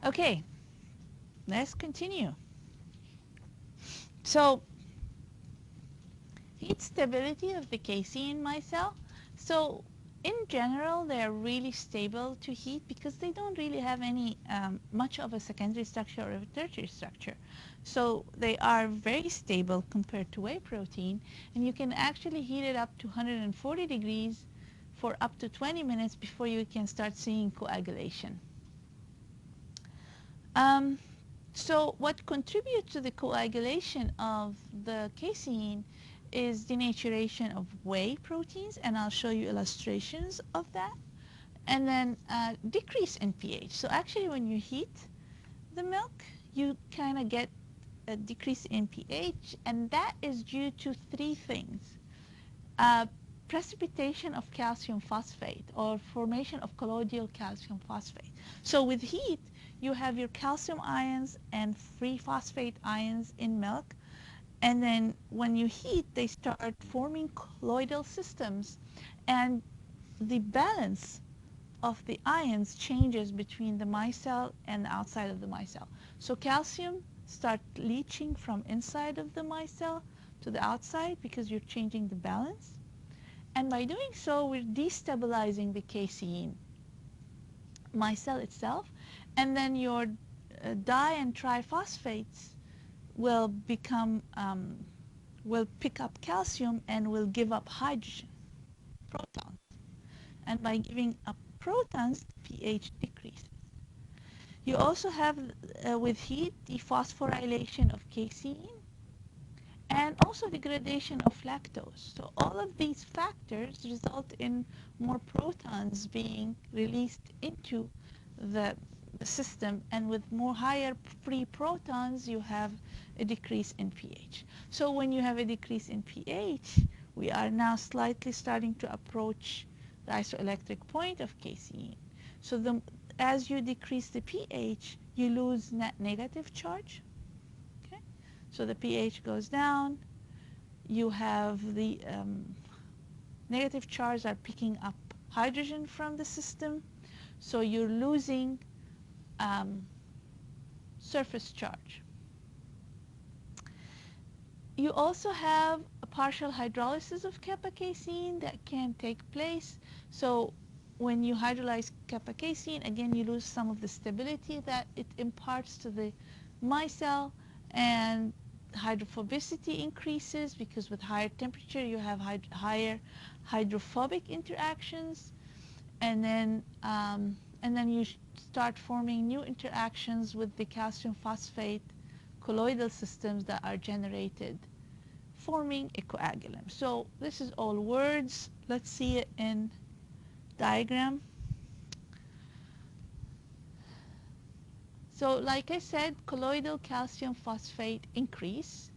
Okay, let's continue. So, heat stability of the casein micelle. So, in general, they're really stable to heat because they don't really have any much of a secondary structure or a tertiary structure. So they are very stable compared to whey protein, and you can actually heat it up to 140 degrees for up to 20 minutes before you can start seeing coagulation. Um, so what contributes to the coagulation of the casein is denaturation of whey proteins, and I'll show you illustrations of that. And then decrease in pH. So actually when you heat the milk, you kind of get a decrease in pH, and that is due to three things. Precipitation of calcium phosphate or formation of colloidal calcium phosphate. So with heat, you have your calcium ions and free phosphate ions in milk, and then when you heat, they start forming colloidal systems, and the balance of the ions changes between the micelle and the outside of the micelle. So calcium start leaching from inside of the micelle to the outside because you're changing the balance. And by doing so, we're destabilizing the casein micelle itself, and then your di and triphosphates will become will pick up calcium and will give up hydrogen, protons. And by giving up protons, the pH decreases. You also have, with heat, dephosphorylation of casein and also degradation of lactose. So all of these factors result in more protons being released into the system, and with more higher free protons, you have a decrease in pH. So when you have a decrease in pH, we are now slightly starting to approach the isoelectric point of casein. So as you decrease the pH, you lose net negative charge. Okay? So the pH goes down. You have the negative charge are picking up hydrogen from the system. So you're losing surface charge. You also have a partial hydrolysis of kappa casein that can take place. So when you hydrolyze kappa casein, again, you lose some of the stability that it imparts to the micelle, and hydrophobicity increases because with higher temperature you have higher hydrophobic interactions, and then you start forming new interactions with the calcium phosphate colloidal systems that are generated, forming a coagulant. So this is all words. Let's see it in diagram. So like I said, colloidal calcium phosphate increase.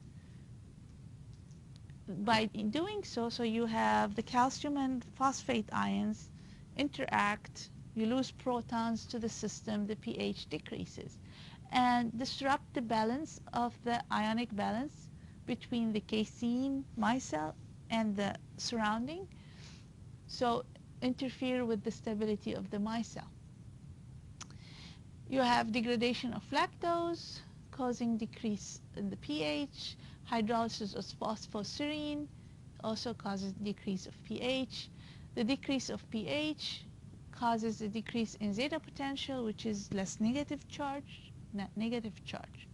By doing so, you have the calcium and phosphate ions interact, you lose protons to the system, the pH decreases, and disrupt the balance of the ionic balance between the casein micelle and the surrounding, so interfere with the stability of the micelle. You have degradation of lactose, causing decrease in the pH. Hydrolysis of phosphoserine also causes decrease of pH. The decrease of pH causes a decrease in zeta potential, which is less negative charge, net negative charge.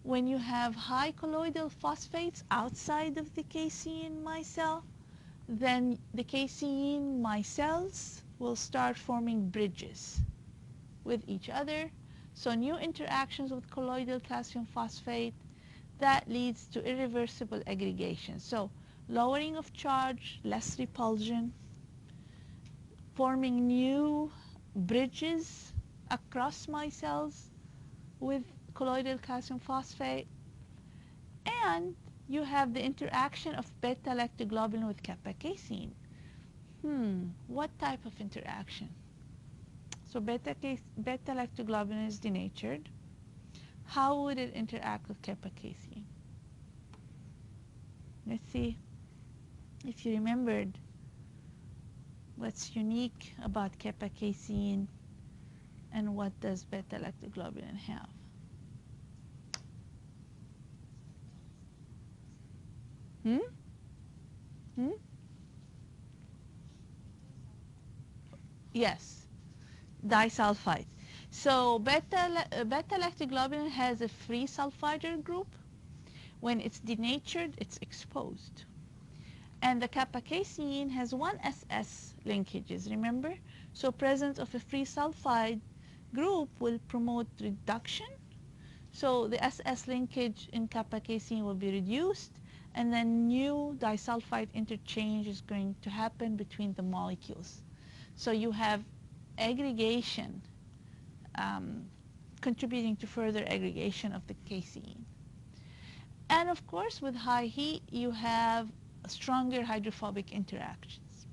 When you have high colloidal phosphates outside of the casein micelle, then the casein micelles will start forming bridges with each other. So new interactions with colloidal calcium phosphate, that leads to irreversible aggregation. So lowering of charge, less repulsion, forming new bridges across micelles with colloidal calcium phosphate, and you have the interaction of beta-lactoglobulin with kappa casein. What type of interaction? So beta-lactoglobulin is denatured. How would it interact with kappa casein? Let's see. if you remembered what's unique about kappa casein and what does beta-lactoglobulin have. Hmm? Hmm? Yes, disulfide. So beta-lactoglobulin has a free sulfider group. When it's denatured, it's exposed. And the kappa casein has one SS linkages, remember? So presence of a free sulfide group will promote reduction. So the SS linkage in kappa casein will be reduced, and then new disulfide interchange is going to happen between the molecules. So you have aggregation, contributing to further aggregation of the casein. And of course, with high heat, you have stronger hydrophobic interactions.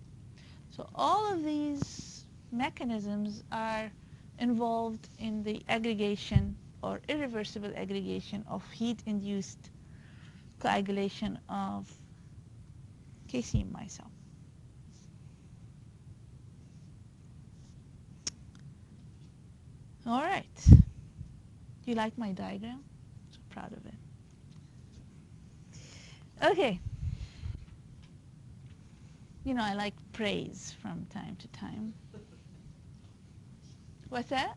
So all of these mechanisms are involved in the aggregation or irreversible aggregation of heat-induced coagulation of casein micelle. All right. Do you like my diagram? So proud of it. Okay. You know, I like praise from time to time. What's that?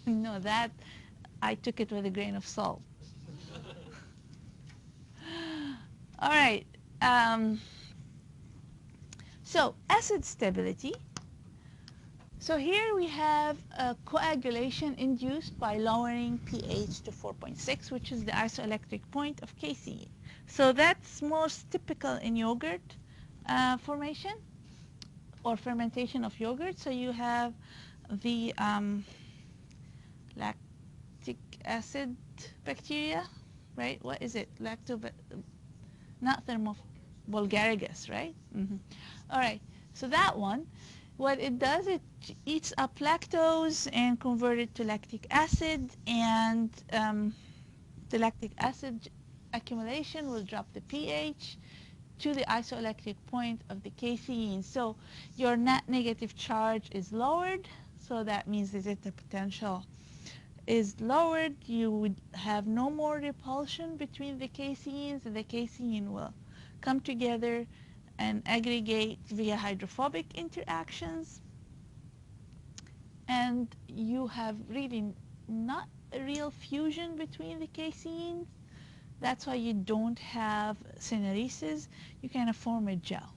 No, that I took it with a grain of salt. All right. So acid stability. So here we have a coagulation induced by lowering pH to 4.6, which is the isoelectric point of casein. So that's most typical in yogurt formation or fermentation of yogurt. So you have the lactic acid bacteria, right? What is it? Not Bulgaricus, right? All right. So that one, what it does, it eats up lactose and converts it to lactic acid, and the lactic acid accumulation will drop the pH to the isoelectric point of the casein. So your net negative charge is lowered, so that means that the potential is lowered. You would have no more repulsion between the caseins, and the casein will come together and aggregate via hydrophobic interactions. And you have really not a real fusion between the caseins. That's why you don't have syneresis. You kind of form a gel,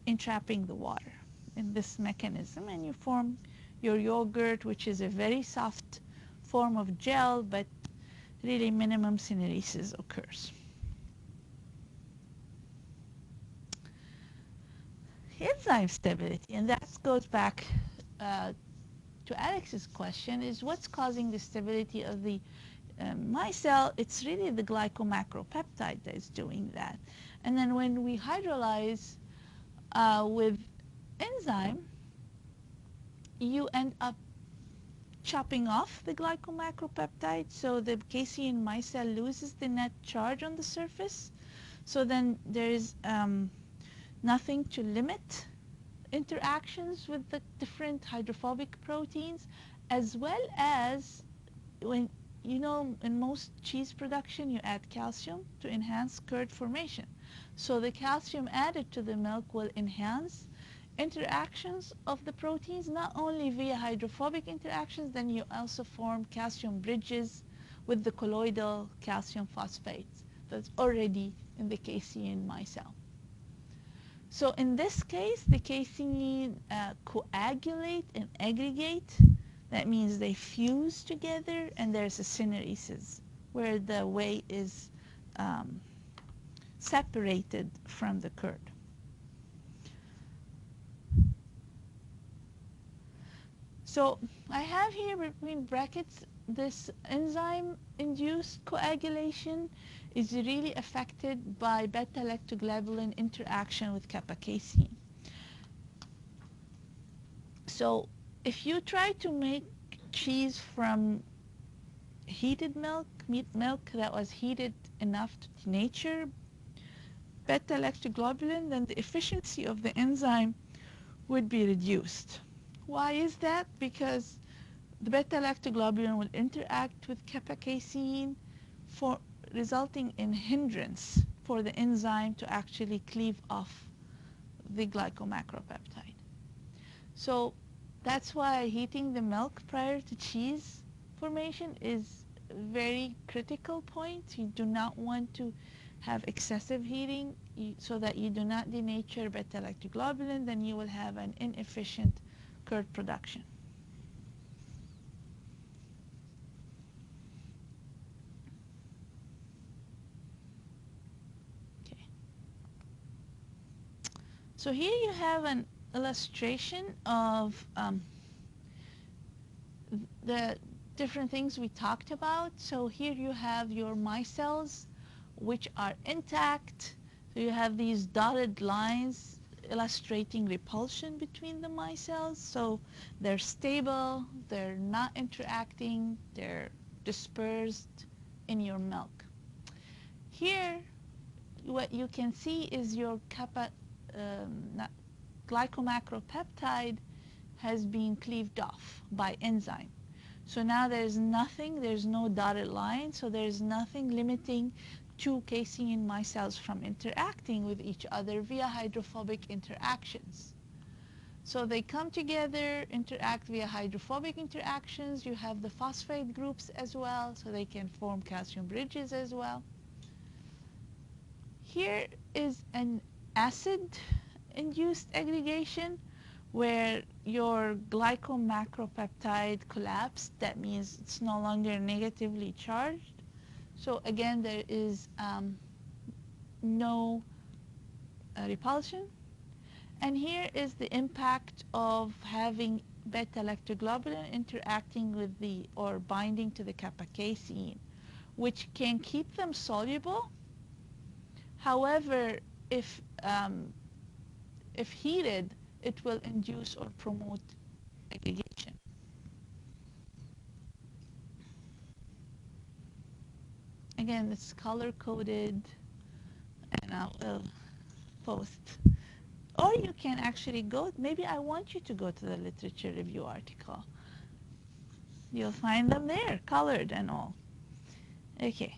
entrapping the water in this mechanism, and you form your yogurt, which is a very soft form of gel, but really minimum syneresis occurs. Enzyme stability, and that goes back to Alex's question, is what's causing the stability of the micelle? It's really the glycomacropeptide that is doing that. And then when we hydrolyze with enzyme, you end up chopping off the glycomacropeptide, so the casein micelle loses the net charge on the surface. So then there is nothing to limit interactions with the different hydrophobic proteins, as well as when, you know, in most cheese production you add calcium to enhance curd formation. So the calcium added to the milk will enhance interactions of the proteins, not only via hydrophobic interactions, then you also form calcium bridges with the colloidal calcium phosphates that's already in the casein micelle. So in this case, the casein coagulate and aggregate. That means they fuse together, and there's a syneresis where the whey is separated from the curd. So I have here between brackets this enzyme-induced coagulation is really affected by beta-lactoglobulin interaction with kappa casein. So if you try to make cheese from heated milk, milk that was heated enough to denature, beta-lactoglobulin, then the efficiency of the enzyme would be reduced. Why is that? Because the beta-lactoglobulin will interact with kappa-casein for resulting in hindrance for the enzyme to actually cleave off the glycomacropeptide. So that's why heating the milk prior to cheese formation is a very critical point. You do not want to have excessive heating so that you do not denature beta-lactoglobulin, then you will have an inefficient curd production. Okay. So here you have an illustration of the different things we talked about. So here you have your micelles, which are intact. So you have these dotted lines illustrating repulsion between the micelles. So they're stable, they're not interacting, they're dispersed in your milk. Here, what you can see is your kappa glycomacropeptide has been cleaved off by enzyme. So now there's nothing, there's no dotted line, so there's nothing limiting two casein micelles from interacting with each other via hydrophobic interactions. So they come together, interact via hydrophobic interactions. You have the phosphate groups as well, so they can form calcium bridges as well. Here is an acid-induced aggregation where your glycomacropeptide collapsed. That means it's no longer negatively charged. So again, there is no repulsion. And here is the impact of having beta-lactoglobulin interacting with the, or binding to the kappa-casein, which can keep them soluble. However, if heated, it will induce or promote aggregation. Again, it's color-coded, and I will post. Or you can actually go, maybe I want you to go to the literature review article. You'll find them there, colored and all. Okay.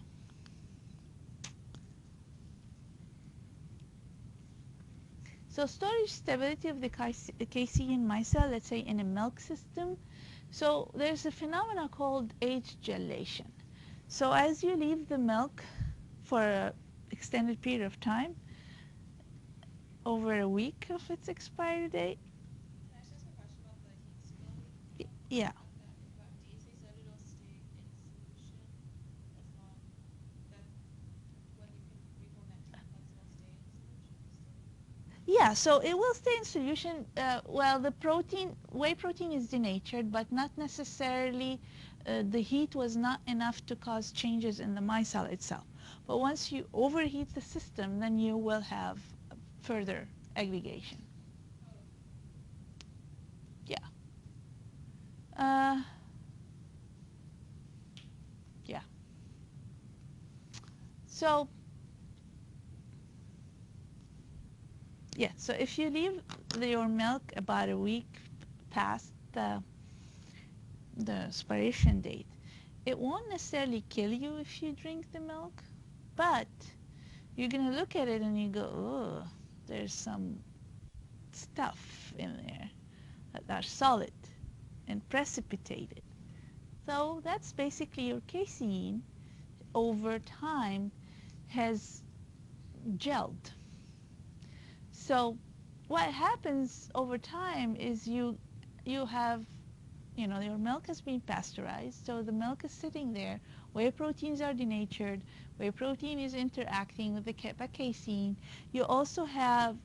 So storage stability of the casein micelle, let's say in a milk system. So there's a phenomenon called age gelation. So as you leave the milk for an extended period of time, over a week of its expiry date. Can I just ask a question about the heat stability? Yeah. Do you say that it'll stay in solution as long that when you can reformat tampons, it'll stay in solution still? Yeah, so it will stay in solution. Well, the protein, whey protein is denatured, but not necessarily the heat was not enough to cause changes in the micelle itself. But once you overheat the system, then you will have further aggregation. Yeah. Yeah. So, yeah, so if you leave your milk about a week past the expiration date, it won't necessarily kill you if you drink the milk, but you're going to look at it and you go, oh, there's some stuff in there that are solid and precipitated. So that's basically your casein over time has gelled. So what happens over time is you have, your milk has been pasteurized, so the milk is sitting there, whey proteins are denatured, whey protein is interacting with the kappa-casein. You also have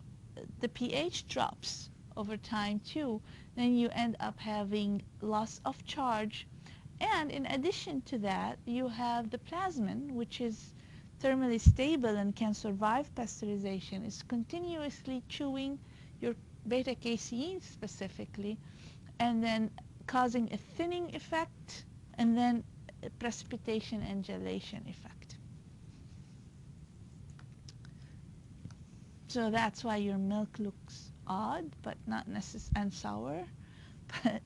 the pH drops over time too, then you end up having loss of charge. And in addition to that, you have the plasmin, which is thermally stable and can survive pasteurization, is continuously chewing your beta-casein specifically, and then causing a thinning effect, and then a precipitation and gelation effect. So that's why your milk looks odd, but not and sour, but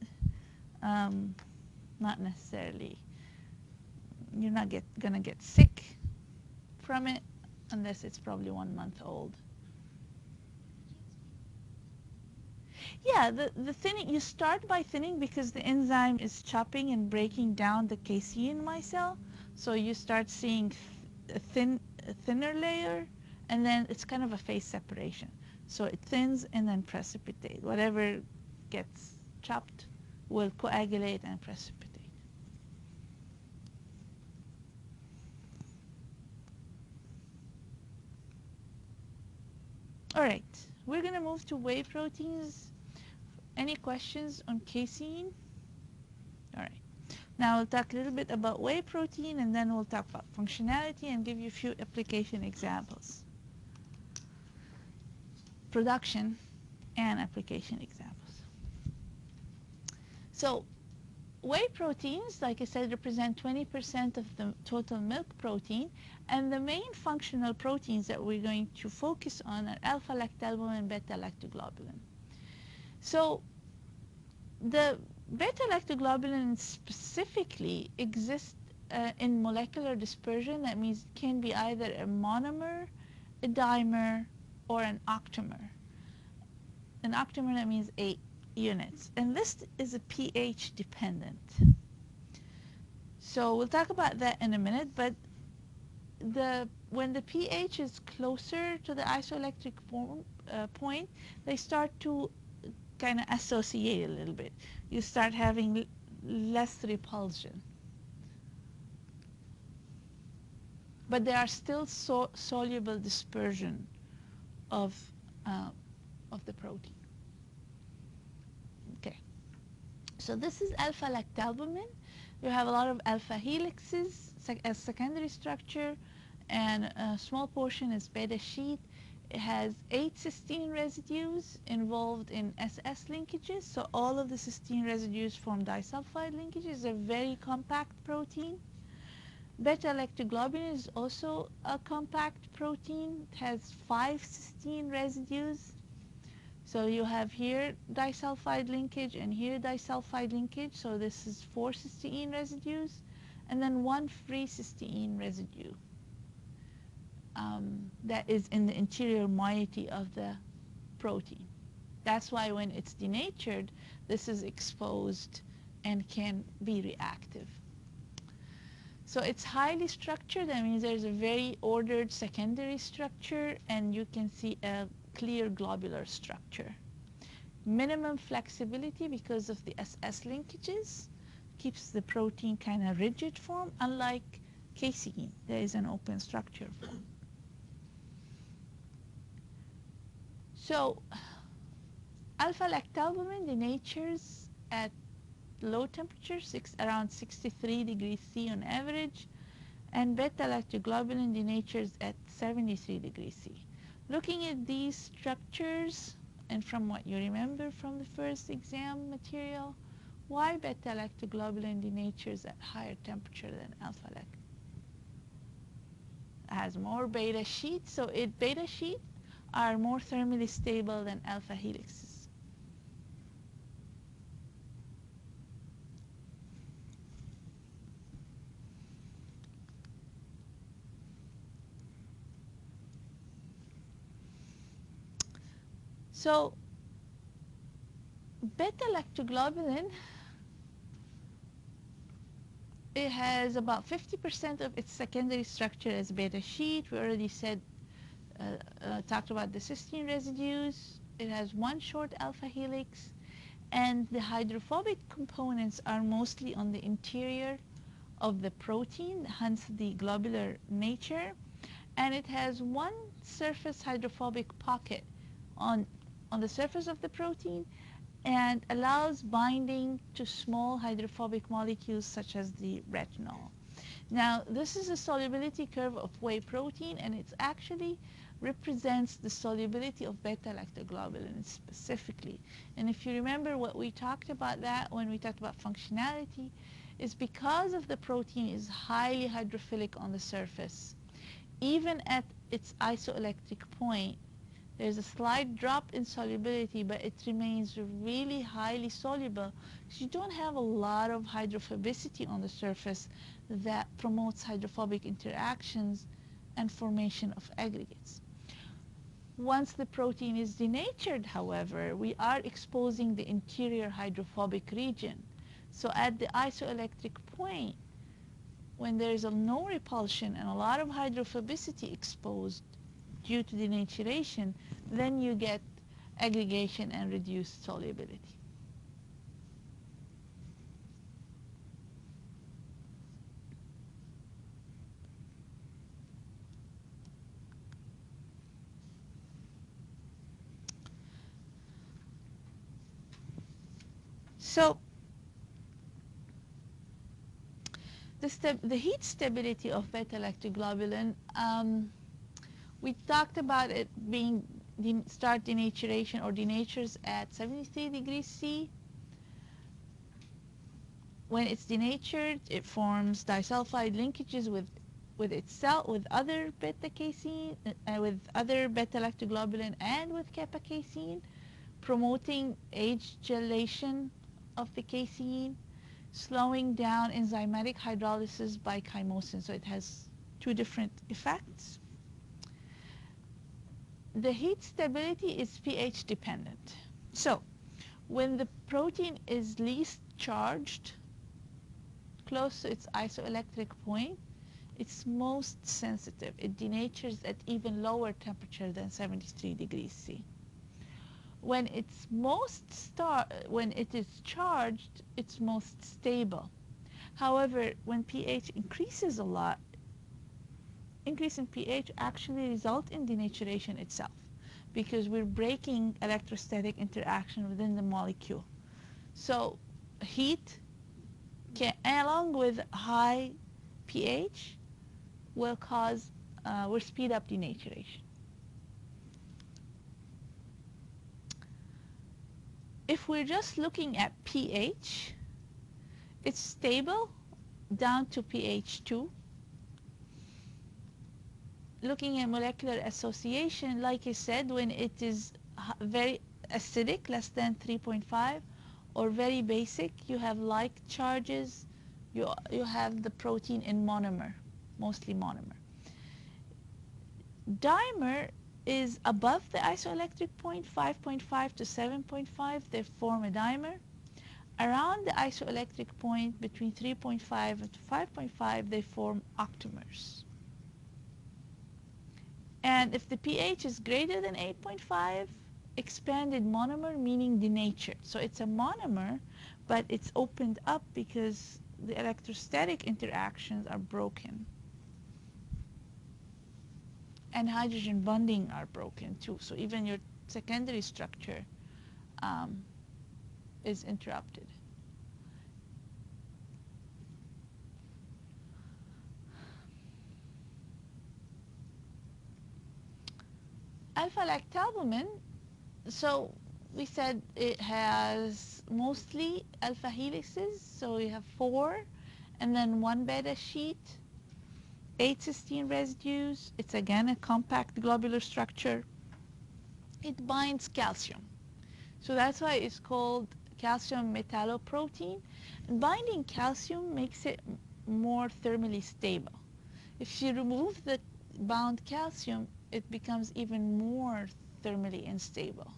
not necessarily. You're not gonna get sick from it unless it's probably 1 month old. Yeah, the thinning, you start by thinning because the enzyme is chopping and breaking down the casein micelle. So you start seeing a thinner layer, and then it's kind of a phase separation. So it thins and then precipitate. Whatever gets chopped will coagulate and precipitate. All right, we're going to move to whey proteins. Any questions on casein? All right. Now we'll talk a little bit about whey protein, and then we'll talk about functionality and give you a few application examples. Production and application examples. So whey proteins, like I said, represent 20% of the total milk protein, and the main functional proteins that we're going to focus on are alpha-lactalbumin and beta-lactoglobulin. So the beta-lactoglobulin specifically exists in molecular dispersion. That means it can be either a monomer, a dimer, or an octamer. An octamer, that means 8 units. And this is a pH dependent. So we'll talk about that in a minute, but when the pH is closer to the isoelectric point, they start to kind of associate a little bit. You start having less repulsion. But there are still soluble dispersion of the protein. Okay. So this is alpha-lactalbumin. You have a lot of alpha helixes as secondary structure, and a small portion is beta sheet. It has 8 cysteine residues involved in SS linkages. So all of the cysteine residues form disulfide linkages. They're a very compact protein. Beta-lactoglobulin is also a compact protein. It has 5 cysteine residues. So you have here disulfide linkage and here disulfide linkage. So this is 4 cysteine residues, and then 1 free cysteine residue. That is in the interior moiety of the protein. That's why when it's denatured, this is exposed and can be reactive. So it's highly structured. That means there's a very ordered secondary structure, and you can see a clear globular structure. Minimum flexibility because of the SS linkages keeps the protein kind of rigid form, unlike casein. There is an open structure form. So alpha-lactalbumin denatures at low temperature, around 63 degrees C on average, and beta-lactoglobulin denatures at 73 degrees C. Looking at these structures, and from what you remember from the first exam material, why beta-lactoglobulin denatures at higher temperature than alpha-lact? It has more beta sheet, so beta sheet are more thermally stable than alpha helixes. So beta-lactoglobulin, it has about 50% of its secondary structure as beta sheet. We already said talked about the cysteine residues. It has 1 short alpha helix, and the hydrophobic components are mostly on the interior of the protein, hence the globular nature. And it has 1 surface hydrophobic pocket on the surface of the protein, and allows binding to small hydrophobic molecules such as the retinol. Now, this is a solubility curve of whey protein, and it's actually represents the solubility of beta-lactoglobulin specifically. And if you remember what we talked about that when we talked about functionality, is because of the protein is highly hydrophilic on the surface. Even at its isoelectric point, There's a slight drop in solubility, but it remains really highly soluble because you don't have a lot of hydrophobicity on the surface that promotes hydrophobic interactions and formation of aggregates. Once the protein is denatured, however, we are exposing the interior hydrophobic region. So at the isoelectric point, when there is no repulsion and a lot of hydrophobicity exposed due to denaturation, then you get aggregation and reduced solubility. So the heat stability of beta-lactoglobulin, we talked about it being start denaturation or denatures at 73 degrees C. When it's denatured, it forms disulfide linkages with itself, with other beta-casein, with other beta-lactoglobulin, and with kappa-casein, promoting age gelation of the casein, slowing down enzymatic hydrolysis by chymosin. So it has two different effects. The heat stability is pH dependent. So when the protein is least charged, close to its isoelectric point, it's most sensitive. It denatures at even lower temperature than 73 degrees C. When it's when it is charged, it's most stable. However, when pH increases a lot, increase in pH actually result in denaturation itself because we're breaking electrostatic interaction within the molecule. So heat along with high pH will speed up denaturation. If we're just looking at pH, it's stable down to pH 2. Looking at molecular association, like I said, when it is very acidic, less than 3.5, or very basic, you have like charges, you have the protein in monomer, mostly monomer. Dimer is above the isoelectric point, 5.5 to 7.5, they form a dimer. Around the isoelectric point, between 3.5 and 5.5, they form octamers. And if the pH is greater than 8.5, expanded monomer, meaning denatured. So it's a monomer, but it's opened up because the electrostatic interactions are broken. And hydrogen bonding are broken too. So even your secondary structure is interrupted. Alpha-lactalbumin, so we said it has mostly alpha helices, so you have 4 and then 1 beta sheet, 8 cysteine residues. It's again a compact globular structure. It binds calcium. So that's why it's called calcium metalloprotein. And binding calcium makes it more thermally stable. If you remove the bound calcium, it becomes even more thermally unstable.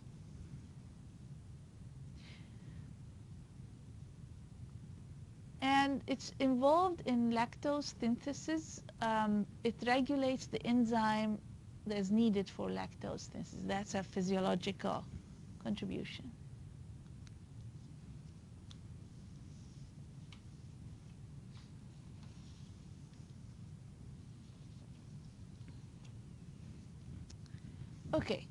And it's involved in lactose synthesis. It regulates the enzyme that is needed for lactose synthesis. That's a physiological contribution. Okay.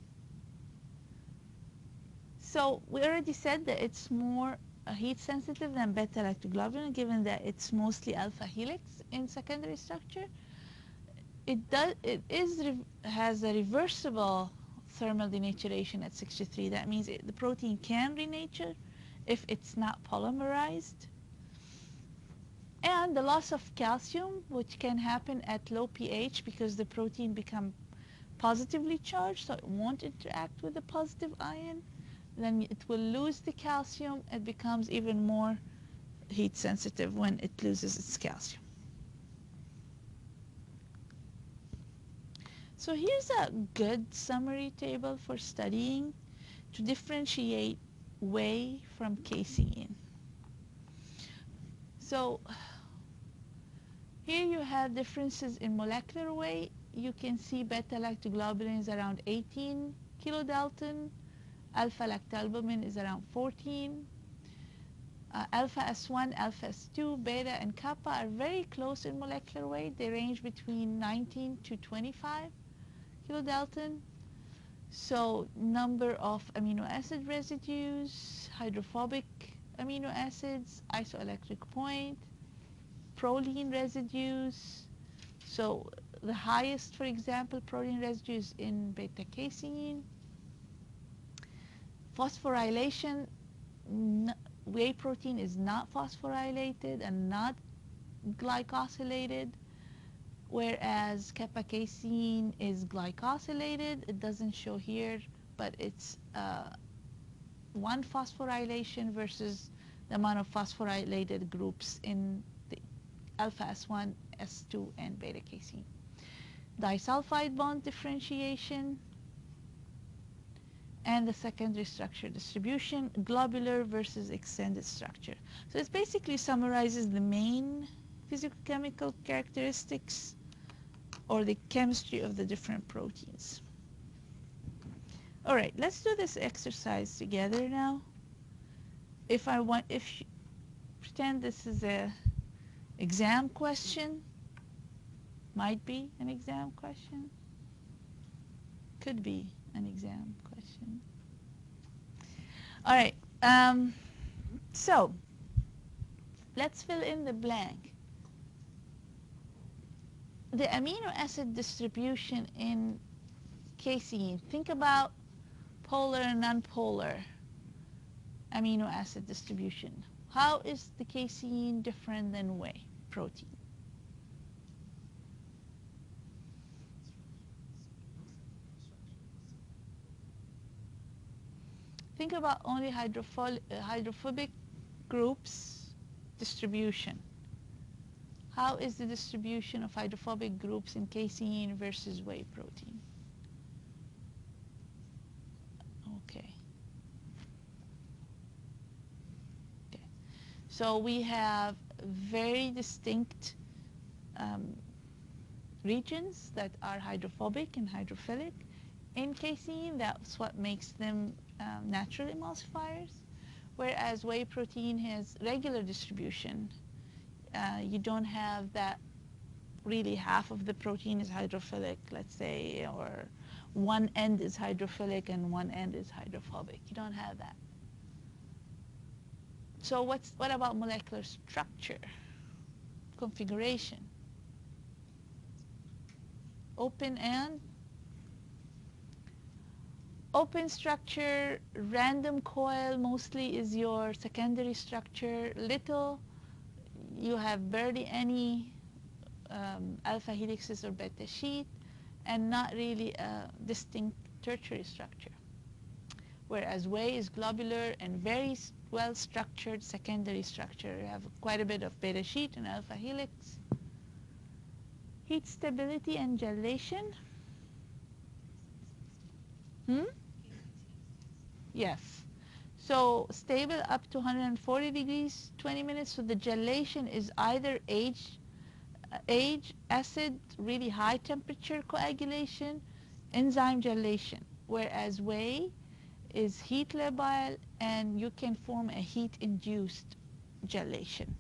So we already said that it's more heat sensitive than beta-lactoglobulin, given that it's mostly alpha helix in secondary structure. It has a reversible thermal denaturation at 63. That means the protein can renature if it's not polymerized. And the loss of calcium, which can happen at low pH because the protein become positively charged, so it won't interact with the positive ion. Then it will lose the calcium. It becomes even more heat sensitive when it loses its calcium. So here's a good summary table for studying to differentiate whey from casein. So here you have differences in molecular weight. You can see beta-lactoglobulin is around 18 kilodalton. Alpha-lactalbumin is around 14. Alpha S1, alpha S2, beta, and kappa are very close in molecular weight. They range between 19 to 25 kilodalton. So number of amino acid residues, hydrophobic amino acids, isoelectric point, proline residues. So the highest, for example, proline residues in beta casein. Phosphorylation, whey protein is not phosphorylated and not glycosylated, whereas kappa casein is glycosylated. It doesn't show here, but it's one phosphorylation versus the amount of phosphorylated groups in the alpha S1, S2, and beta casein. Disulfide bond differentiation, and the secondary structure distribution, globular versus extended structure. So it basically summarizes the main physicochemical characteristics or the chemistry of the different proteins. All right, let's do this exercise together now. If pretend this is a exam question, might be an exam question, could be an exam question. All right, so let's fill in the blank. The amino acid distribution in casein, think about polar and nonpolar amino acid distribution. How is the casein different than whey protein? Think about only hydrophobic groups distribution. How is the distribution of hydrophobic groups in casein versus whey protein? Okay. Okay. So we have very distinct regions that are hydrophobic and hydrophilic. In casein, that's what makes them natural emulsifiers, whereas whey protein has regular distribution. You don't have that really half of the protein is hydrophilic, let's say, or one end is hydrophilic and one end is hydrophobic. You don't have that. So what about molecular structure, configuration? Open and open structure, random coil mostly is your secondary structure. Little, you have barely any alpha helixes or beta sheet, and not really a distinct tertiary structure. Whereas whey is globular and very well structured secondary structure. You have quite a bit of beta sheet and alpha helix. Heat stability and gelation. Yes. So stable up to 140 degrees, 20 minutes. So the gelation is either age, acid, really high temperature coagulation, enzyme gelation. Whereas whey is heat labile and you can form a heat-induced gelation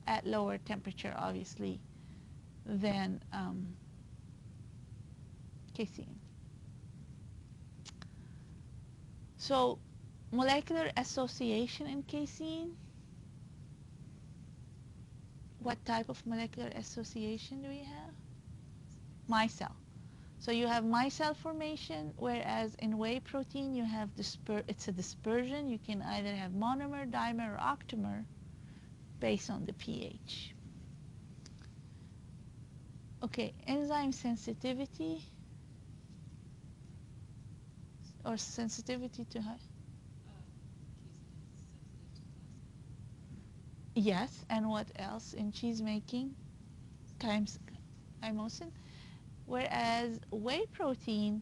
at lower temperature, obviously, than casein. So molecular association in casein, what type of molecular association do we have? Micelle. So you have micelle formation, whereas in whey protein you have it's a dispersion. You can either have monomer, dimer, or octamer based on the pH. Okay, enzyme sensitivity. or sensitivity to high. Casein is sensitive to plasma. Yes, and what else in cheese making? Chymosin. Whereas whey protein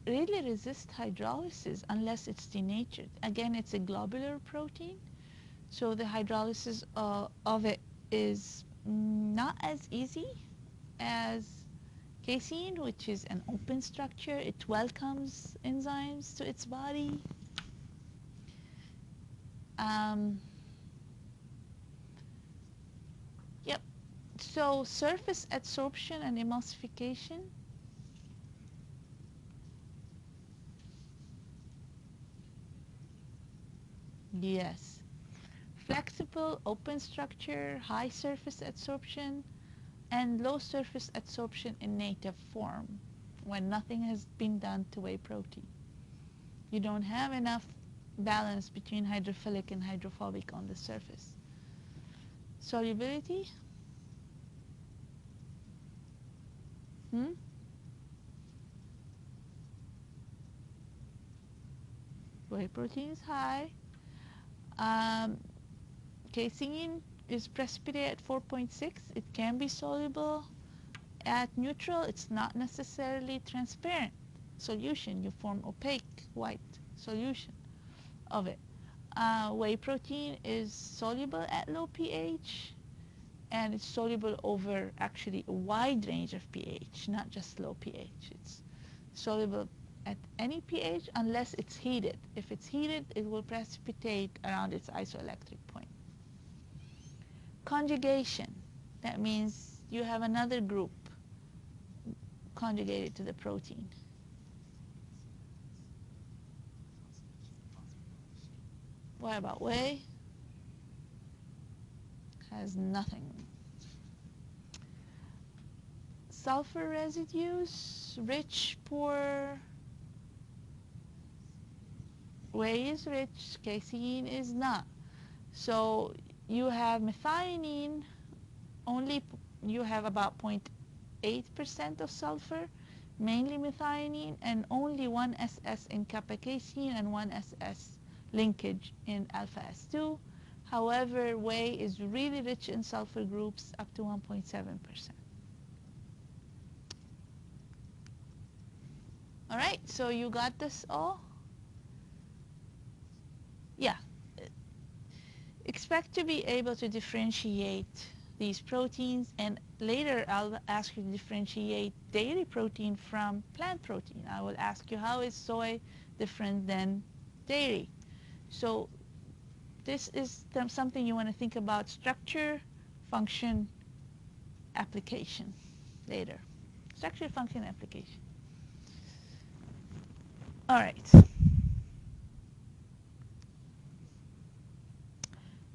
really resists hydrolysis unless it's denatured. Again, it's a globular protein, so the hydrolysis of it is not as easy as casein, which is an open structure. It welcomes enzymes to its body. Um, yep. So surface adsorption and emulsification. Yes. Flexible, open structure, high surface adsorption, and low surface adsorption in native form when nothing has been done to whey protein. You don't have enough balance between hydrophilic and hydrophobic on the surface. Solubility? Hmm? Whey protein is high. Um, casein is precipitate at 4.6. It can be soluble at neutral. It's not necessarily transparent solution. You form opaque white solution of it. Whey protein is soluble at low pH, and it's soluble over actually a wide range of pH, not just low pH. It's soluble at any pH unless it's heated. If it's heated, it will precipitate around its isoelectric point. Conjugation. That means you have another group conjugated to the protein. What about whey? Has nothing. Sulfur residues, rich, poor. Whey is rich, casein is not. So you have methionine, only you have about 0.8% of sulfur, mainly methionine, and only 1 SS in kappa casein and 1 SS linkage in alpha S2. However, whey is really rich in sulfur groups up to 1.7%. All right, so you got this all? Yeah. Expect to be able to differentiate these proteins, and later I'll ask you to differentiate dairy protein from plant protein. I will ask you, how is soy different than dairy? So this is something you want to think about: structure, function, application later. Structure, function, application. All right.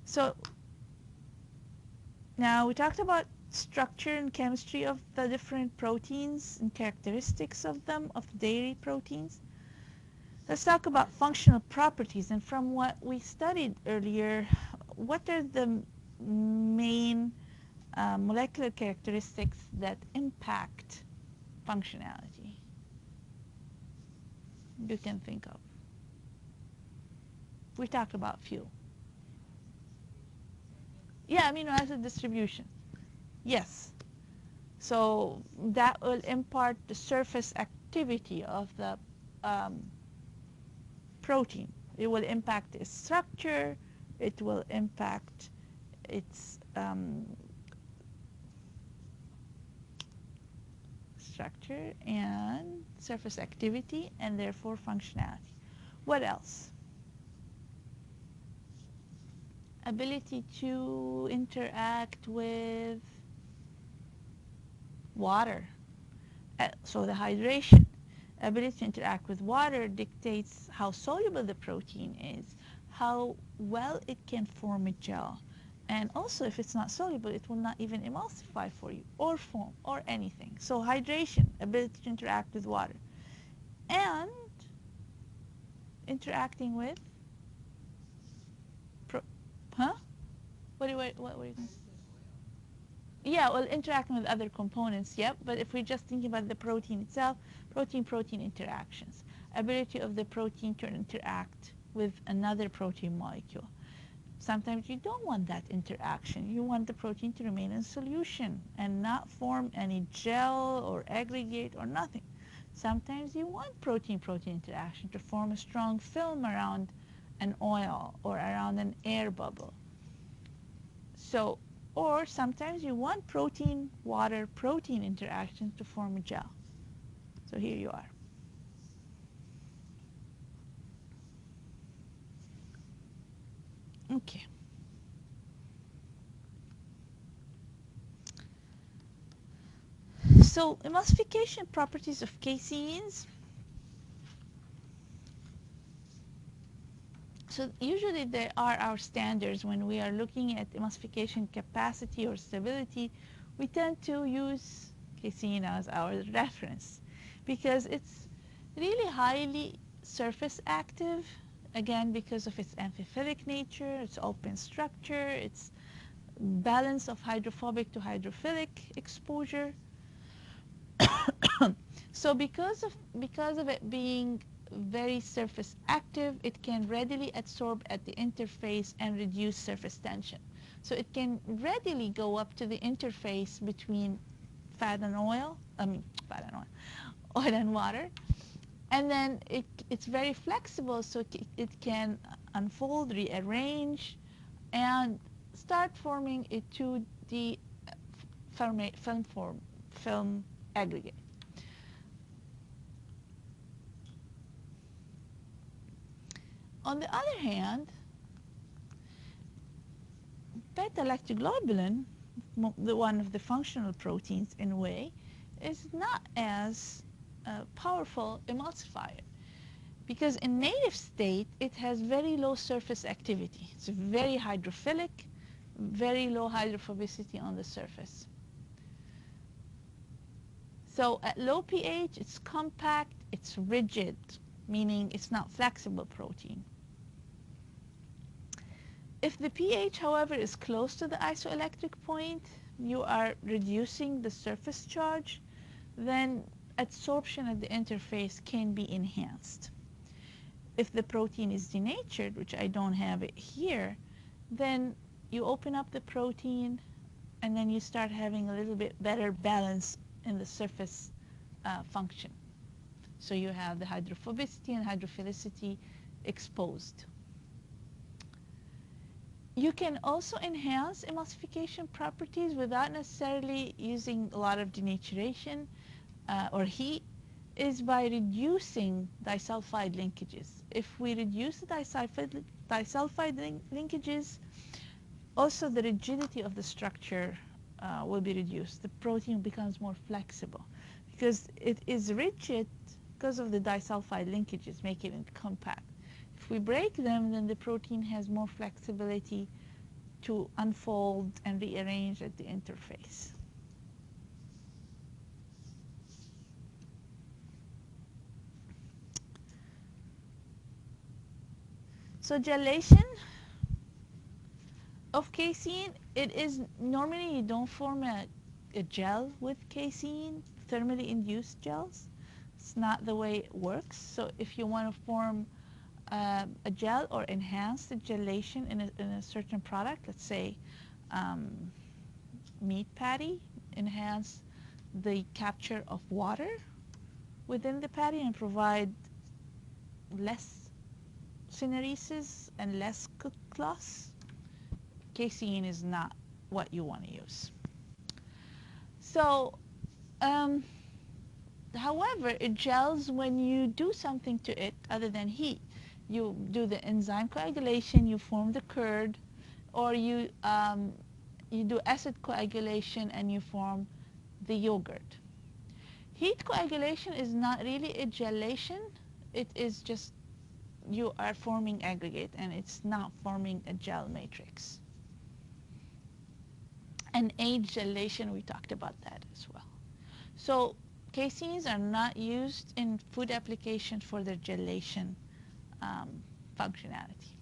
So now we talked about structure and chemistry of the different proteins and characteristics of them, of dairy proteins. Let's talk about functional properties. And from what we studied earlier, what are the main molecular characteristics that impact functionality you can think of? We talked about few. Yeah, amino acid distribution. Yes. So that will impart the surface activity of the protein. It will impact its structure. It will impact its structure and surface activity, and therefore functionality. What else? Ability to interact with water. So the hydration. Ability to interact with water dictates how soluble the protein is, how well it can form a gel, and also if it's not soluble, it will not even emulsify for you or foam or anything. So hydration, ability to interact with water, and interacting with huh? What were you going to say? Yeah, well, interacting with other components, yep. But if we're just thinking about the protein itself, protein-protein interactions. ability of the protein to interact with another protein molecule. Sometimes you don't want that interaction. You want the protein to remain in solution and not form any gel or aggregate or nothing. Sometimes you want protein-protein interaction to form a strong film around an oil or around an air bubble. So, or sometimes you want protein-water-protein interaction to form a gel. So here you are. Okay. So emulsification properties of caseins. So usually there are our standards when we are looking at emulsification capacity or stability. We tend to use casein as our reference because it's really highly surface active, again because of its amphiphilic nature, its open structure, its balance of hydrophobic to hydrophilic exposure. So because of it being very surface active, it can readily adsorb at the interface and reduce surface tension. So it can readily go up to the interface between fat and oil, oil and water. And then it's very flexible, so it can unfold, rearrange, and start forming a 2D film aggregate. On the other hand, beta-lactoglobulin, one of the functional proteins in a way, is not as powerful emulsifier because in native state it has very low surface activity. It's very hydrophilic, very low hydrophobicity on the surface. So at low pH it's compact, it's rigid, meaning it's not flexible protein. If the pH, however, is close to the isoelectric point, you are reducing the surface charge, then adsorption at the interface can be enhanced. If the protein is denatured, which I don't have it here, then you open up the protein and then you start having a little bit better balance in the surface function. So you have the hydrophobicity and hydrophilicity exposed. You can also enhance emulsification properties without necessarily using a lot of denaturation or heat, is by reducing disulfide linkages. If we reduce the disulfide linkages, also the rigidity of the structure will be reduced. The protein becomes more flexible because it is rigid because of the disulfide linkages, making it compact. If we break them, then the protein has more flexibility to unfold and rearrange at the interface. So gelation of casein, it is normally you don't form a gel with casein, thermally induced gels. It's not the way it works. So if you want to form a gel or enhance the gelation in a certain product, let's say meat patty, enhance the capture of water within the patty and provide less syneresis and less cooked loss, casein is not what you want to use. So, however, it gels when you do something to it other than heat. You do the enzyme coagulation, you form the curd, or you do acid coagulation and you form the yogurt. Heat coagulation is not really a gelation. It is just you are forming aggregate and it's not forming a gel matrix. And age gelation, we talked about that as well. So caseins are not used in food applications for their gelation functionality.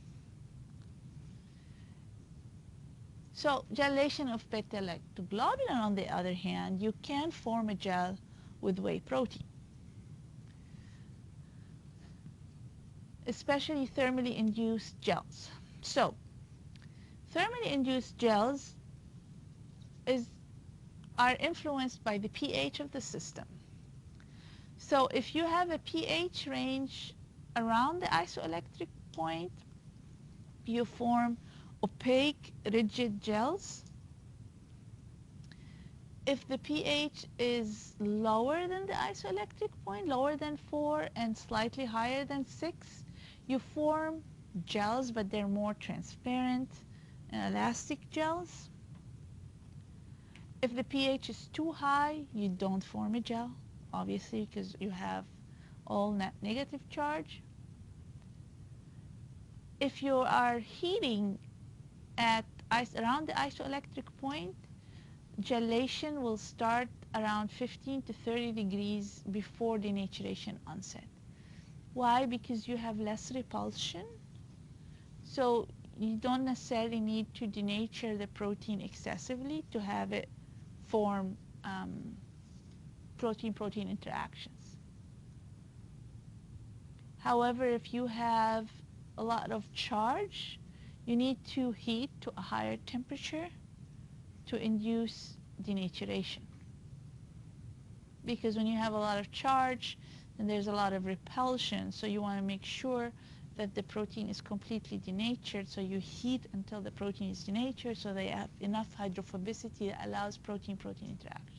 So gelation of beta-lactoglobulin, on the other hand, you can form a gel with whey protein. especially thermally induced gels. So, thermally induced gels are influenced by the pH of the system. So if you have a pH range around the isoelectric point, you form opaque, rigid gels. If the pH is lower than the isoelectric point, lower than 4 and slightly higher than 6, you form gels, but they're more transparent and elastic gels. If the pH is too high, you don't form a gel, obviously, because you have all net negative charge. If you are heating at around the isoelectric point, gelation will start around 15 to 30 degrees before denaturation onset. Why? Because you have less repulsion. So you don't necessarily need to denature the protein excessively to have it form protein-protein interactions. However, if you have a lot of charge, you need to heat to a higher temperature to induce denaturation. Because when you have a lot of charge, then there's a lot of repulsion, so you want to make sure that the protein is completely denatured, so you heat until the protein is denatured so they have enough hydrophobicity that allows protein-protein interactions.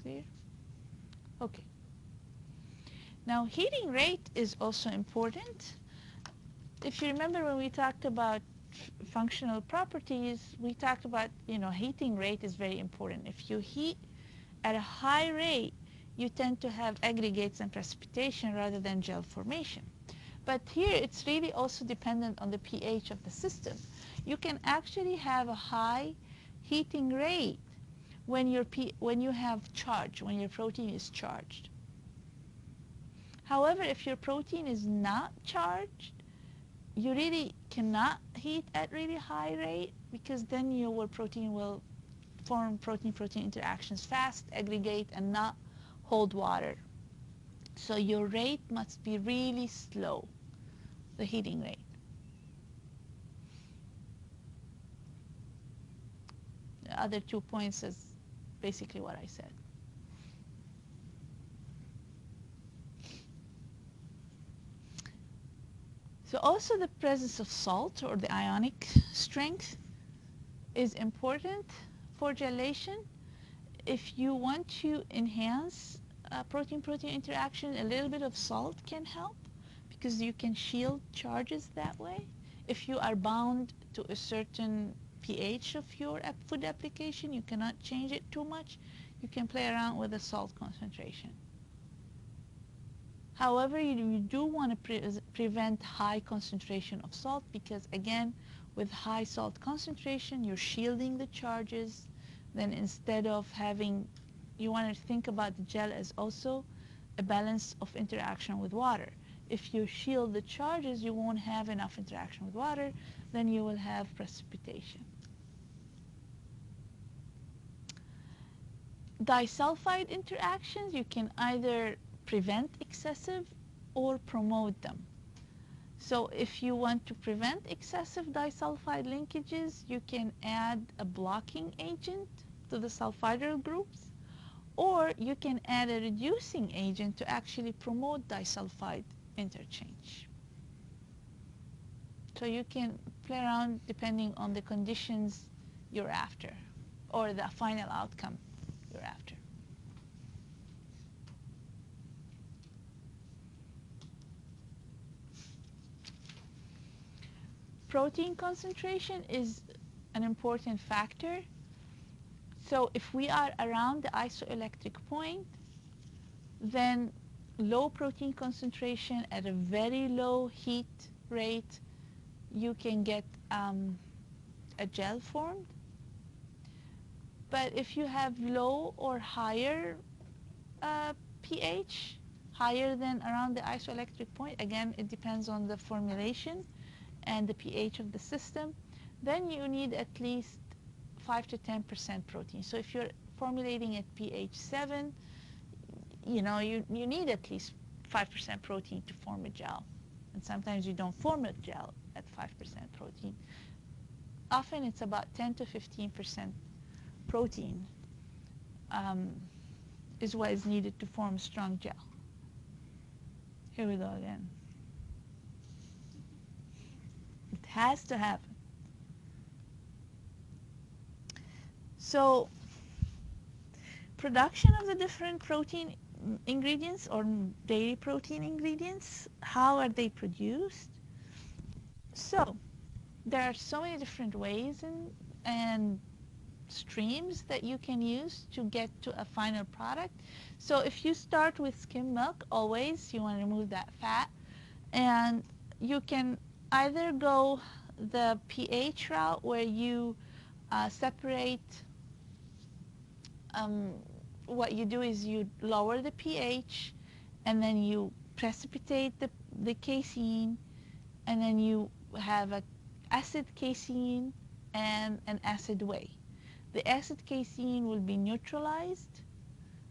Clear? Okay. Now heating rate is also important. If you remember when we talked about functional properties, we talked about, heating rate is very important. If you heat at a high rate, you tend to have aggregates and precipitation rather than gel formation. But here it's really also dependent on the pH of the system. You can actually have a high heating rate when you have charge, when your protein is charged. However, if your protein is not charged, you really cannot heat at really high rate, because then your protein will form protein-protein interactions fast, aggregate, and not hold water. So your rate must be really slow, the heating rate. The other 2 points is basically what I said. So also the presence of salt, or the ionic strength, is important for gelation. If you want to enhance protein-protein interaction, a little bit of salt can help, because you can shield charges that way. If you are bound to a certain pH of your food application, you cannot change it too much, you can play around with the salt concentration. However, you do want to prevent high concentration of salt, because again, with high salt concentration, you're shielding the charges. Then instead of you want to think about the gel as also a balance of interaction with water. If you shield the charges, you won't have enough interaction with water, then you will have precipitation. Disulfide interactions, you can either prevent excessive or promote them. So if you want to prevent excessive disulfide linkages, you can add a blocking agent to the sulfidyl groups, or you can add a reducing agent to actually promote disulfide interchange. So you can play around depending on the conditions you're after, or the final outcome you're after. Protein concentration is an important factor. So if we are around the isoelectric point, then low protein concentration at a very low heat rate, you can get a gel formed. But if you have low or higher pH, higher than around the isoelectric point, again, it depends on the formulation and the pH of the system, then you need at least 5 to 10% protein. So if you're formulating at pH 7, you need at least 5% protein to form a gel. And sometimes you don't form a gel at 5% protein. Often it's about 10 to 15% protein is what is needed to form a strong gel. Here we go again. It has to happen. So production of the different protein ingredients or dairy protein ingredients, how are they produced? So there are so many different ways and streams that you can use to get to a final product. So if you start with skim milk, always you want to remove that fat, and you can either go the pH route where you separate. What you do is you lower the pH, and then you precipitate the casein, and then you have a acid casein and an acid whey. The acid casein will be neutralized.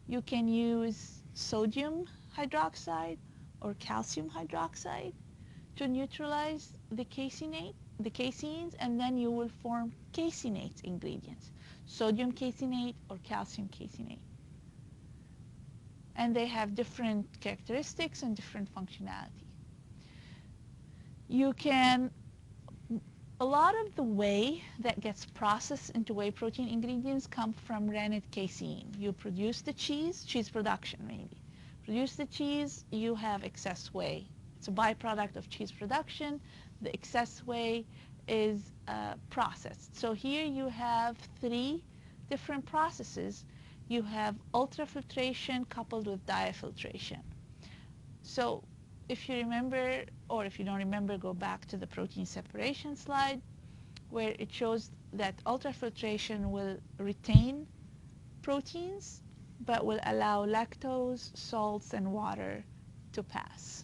You can use sodium hydroxide or calcium hydroxide to neutralize the caseins, and then you will form caseinate ingredients, sodium caseinate or calcium caseinate. And they have different characteristics and different functionality. A lot of the whey that gets processed into whey protein ingredients come from rennet casein. You produce the cheese production maybe. Produce the cheese, you have excess whey. It's a byproduct of cheese production. The excess whey is processed. So here you have 3 different processes. You have ultrafiltration coupled with diafiltration. So if you remember, or if you don't remember, go back to the protein separation slide where it shows that ultrafiltration will retain proteins but will allow lactose, salts, and water to pass.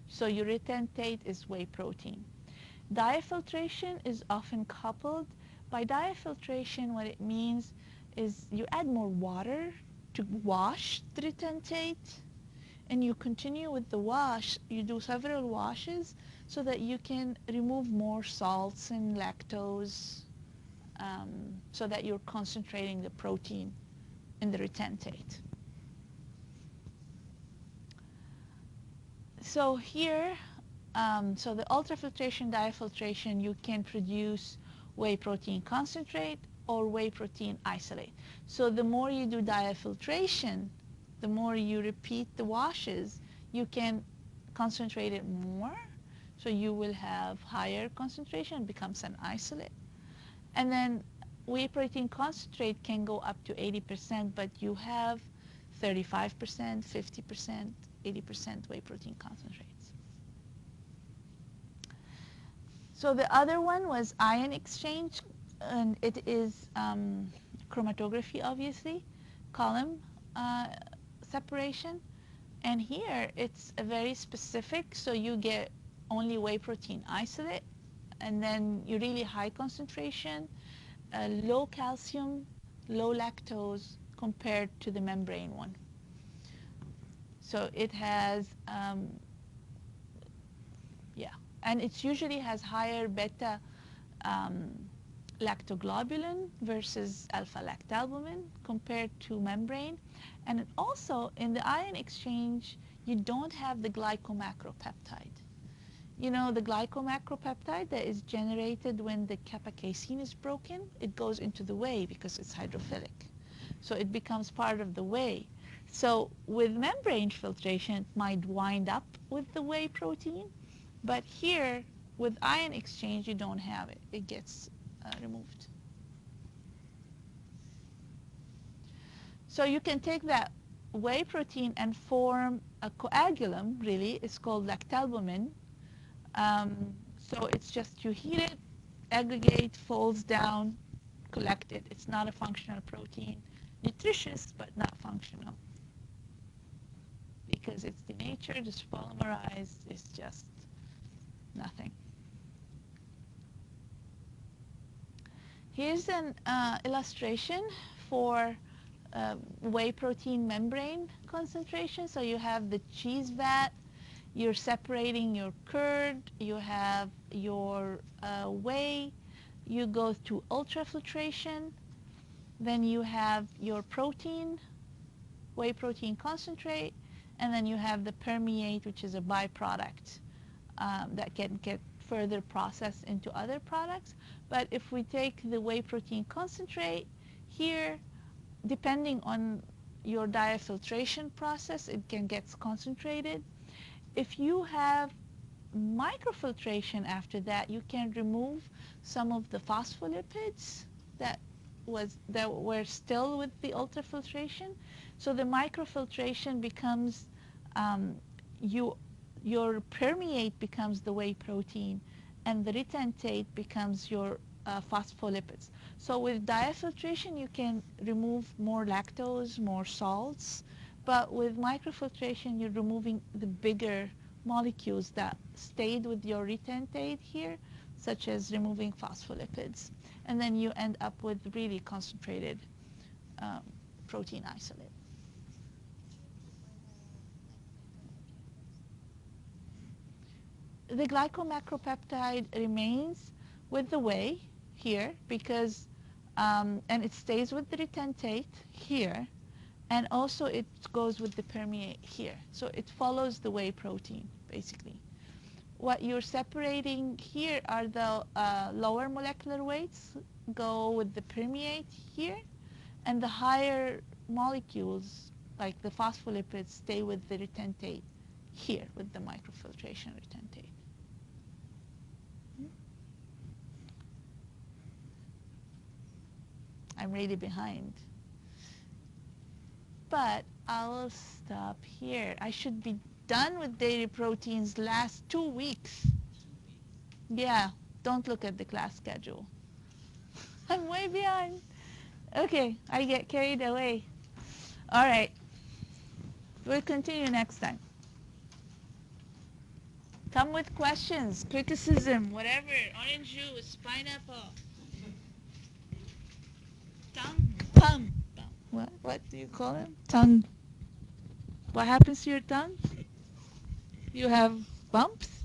So your retentate is whey protein. Diafiltration is often coupled. By diafiltration, what it means is you add more water to wash the retentate, and you continue with the wash. You do several washes so that you can remove more salts and lactose, so that you're concentrating the protein in the retentate. So here, so the ultrafiltration, diafiltration, you can produce whey protein concentrate or whey protein isolate. So the more you do diafiltration, the more you repeat the washes, you can concentrate it more. So you will have higher concentration, it becomes an isolate. And then whey protein concentrate can go up to 80%, but you have 35%, 50%, 80% whey protein concentrates. So the other one was ion exchange, and it is chromatography, obviously, column separation. And here it's a very specific, so you get only whey protein isolate, and then you really high concentration, low calcium, low lactose compared to the membrane one. So it has, and it usually has higher beta lactoglobulin versus alpha lactalbumin compared to membrane. And it also, in the ion exchange, you don't have the glycomacropeptide. You know, the glycomacropeptide that is generated when the kappa casein is broken, it goes into the whey because it's hydrophilic. So it becomes part of the whey. So with membrane filtration, it might wind up with the whey protein, but here with ion exchange, you don't have it. It gets removed. So you can take that whey protein and form a coagulum, really. It's called lactalbumin. So it's just you heat it, aggregate, falls down, collect it. It's not a functional protein. Nutritious, but not functional. Because it's denatured, it's polymerized, it's just nothing. Here's an illustration for whey protein membrane concentration. So you have the cheese vat, you're separating your curd, you have your whey, you go to ultrafiltration, then you have your protein, whey protein concentrate, and then you have the permeate, which is a byproduct that can get further processed into other products. But if we take the whey protein concentrate here, depending on your diafiltration process, it can get concentrated. If you have microfiltration after that, you can remove some of the phospholipids that were still with the ultrafiltration. So the microfiltration becomes you your permeate becomes the whey protein, and the retentate becomes your phospholipids. So with diafiltration, you can remove more lactose, more salts, but with microfiltration, you're removing the bigger molecules that stayed with your retentate here, such as removing phospholipids. And then you end up with really concentrated um, protein isolate. The glycomacropeptide remains with the whey here because, and it stays with the retentate here, and also it goes with the permeate here. So it follows the whey protein, basically. What you're separating here are the lower molecular weights go with the permeate here, and the higher molecules, like the phospholipids, stay with the retentate here with the microfiltration retentate. I'm really behind. But I'll stop here. I should be done with dairy proteins last 2 weeks. Yeah, don't look at the class schedule. I'm way behind. Okay, I get carried away. All right, we'll continue next time. Come with questions, criticism, whatever. Orange juice, pineapple. Tongue, tongue. What do you call it? Tongue. What happens to your tongue? You have bumps?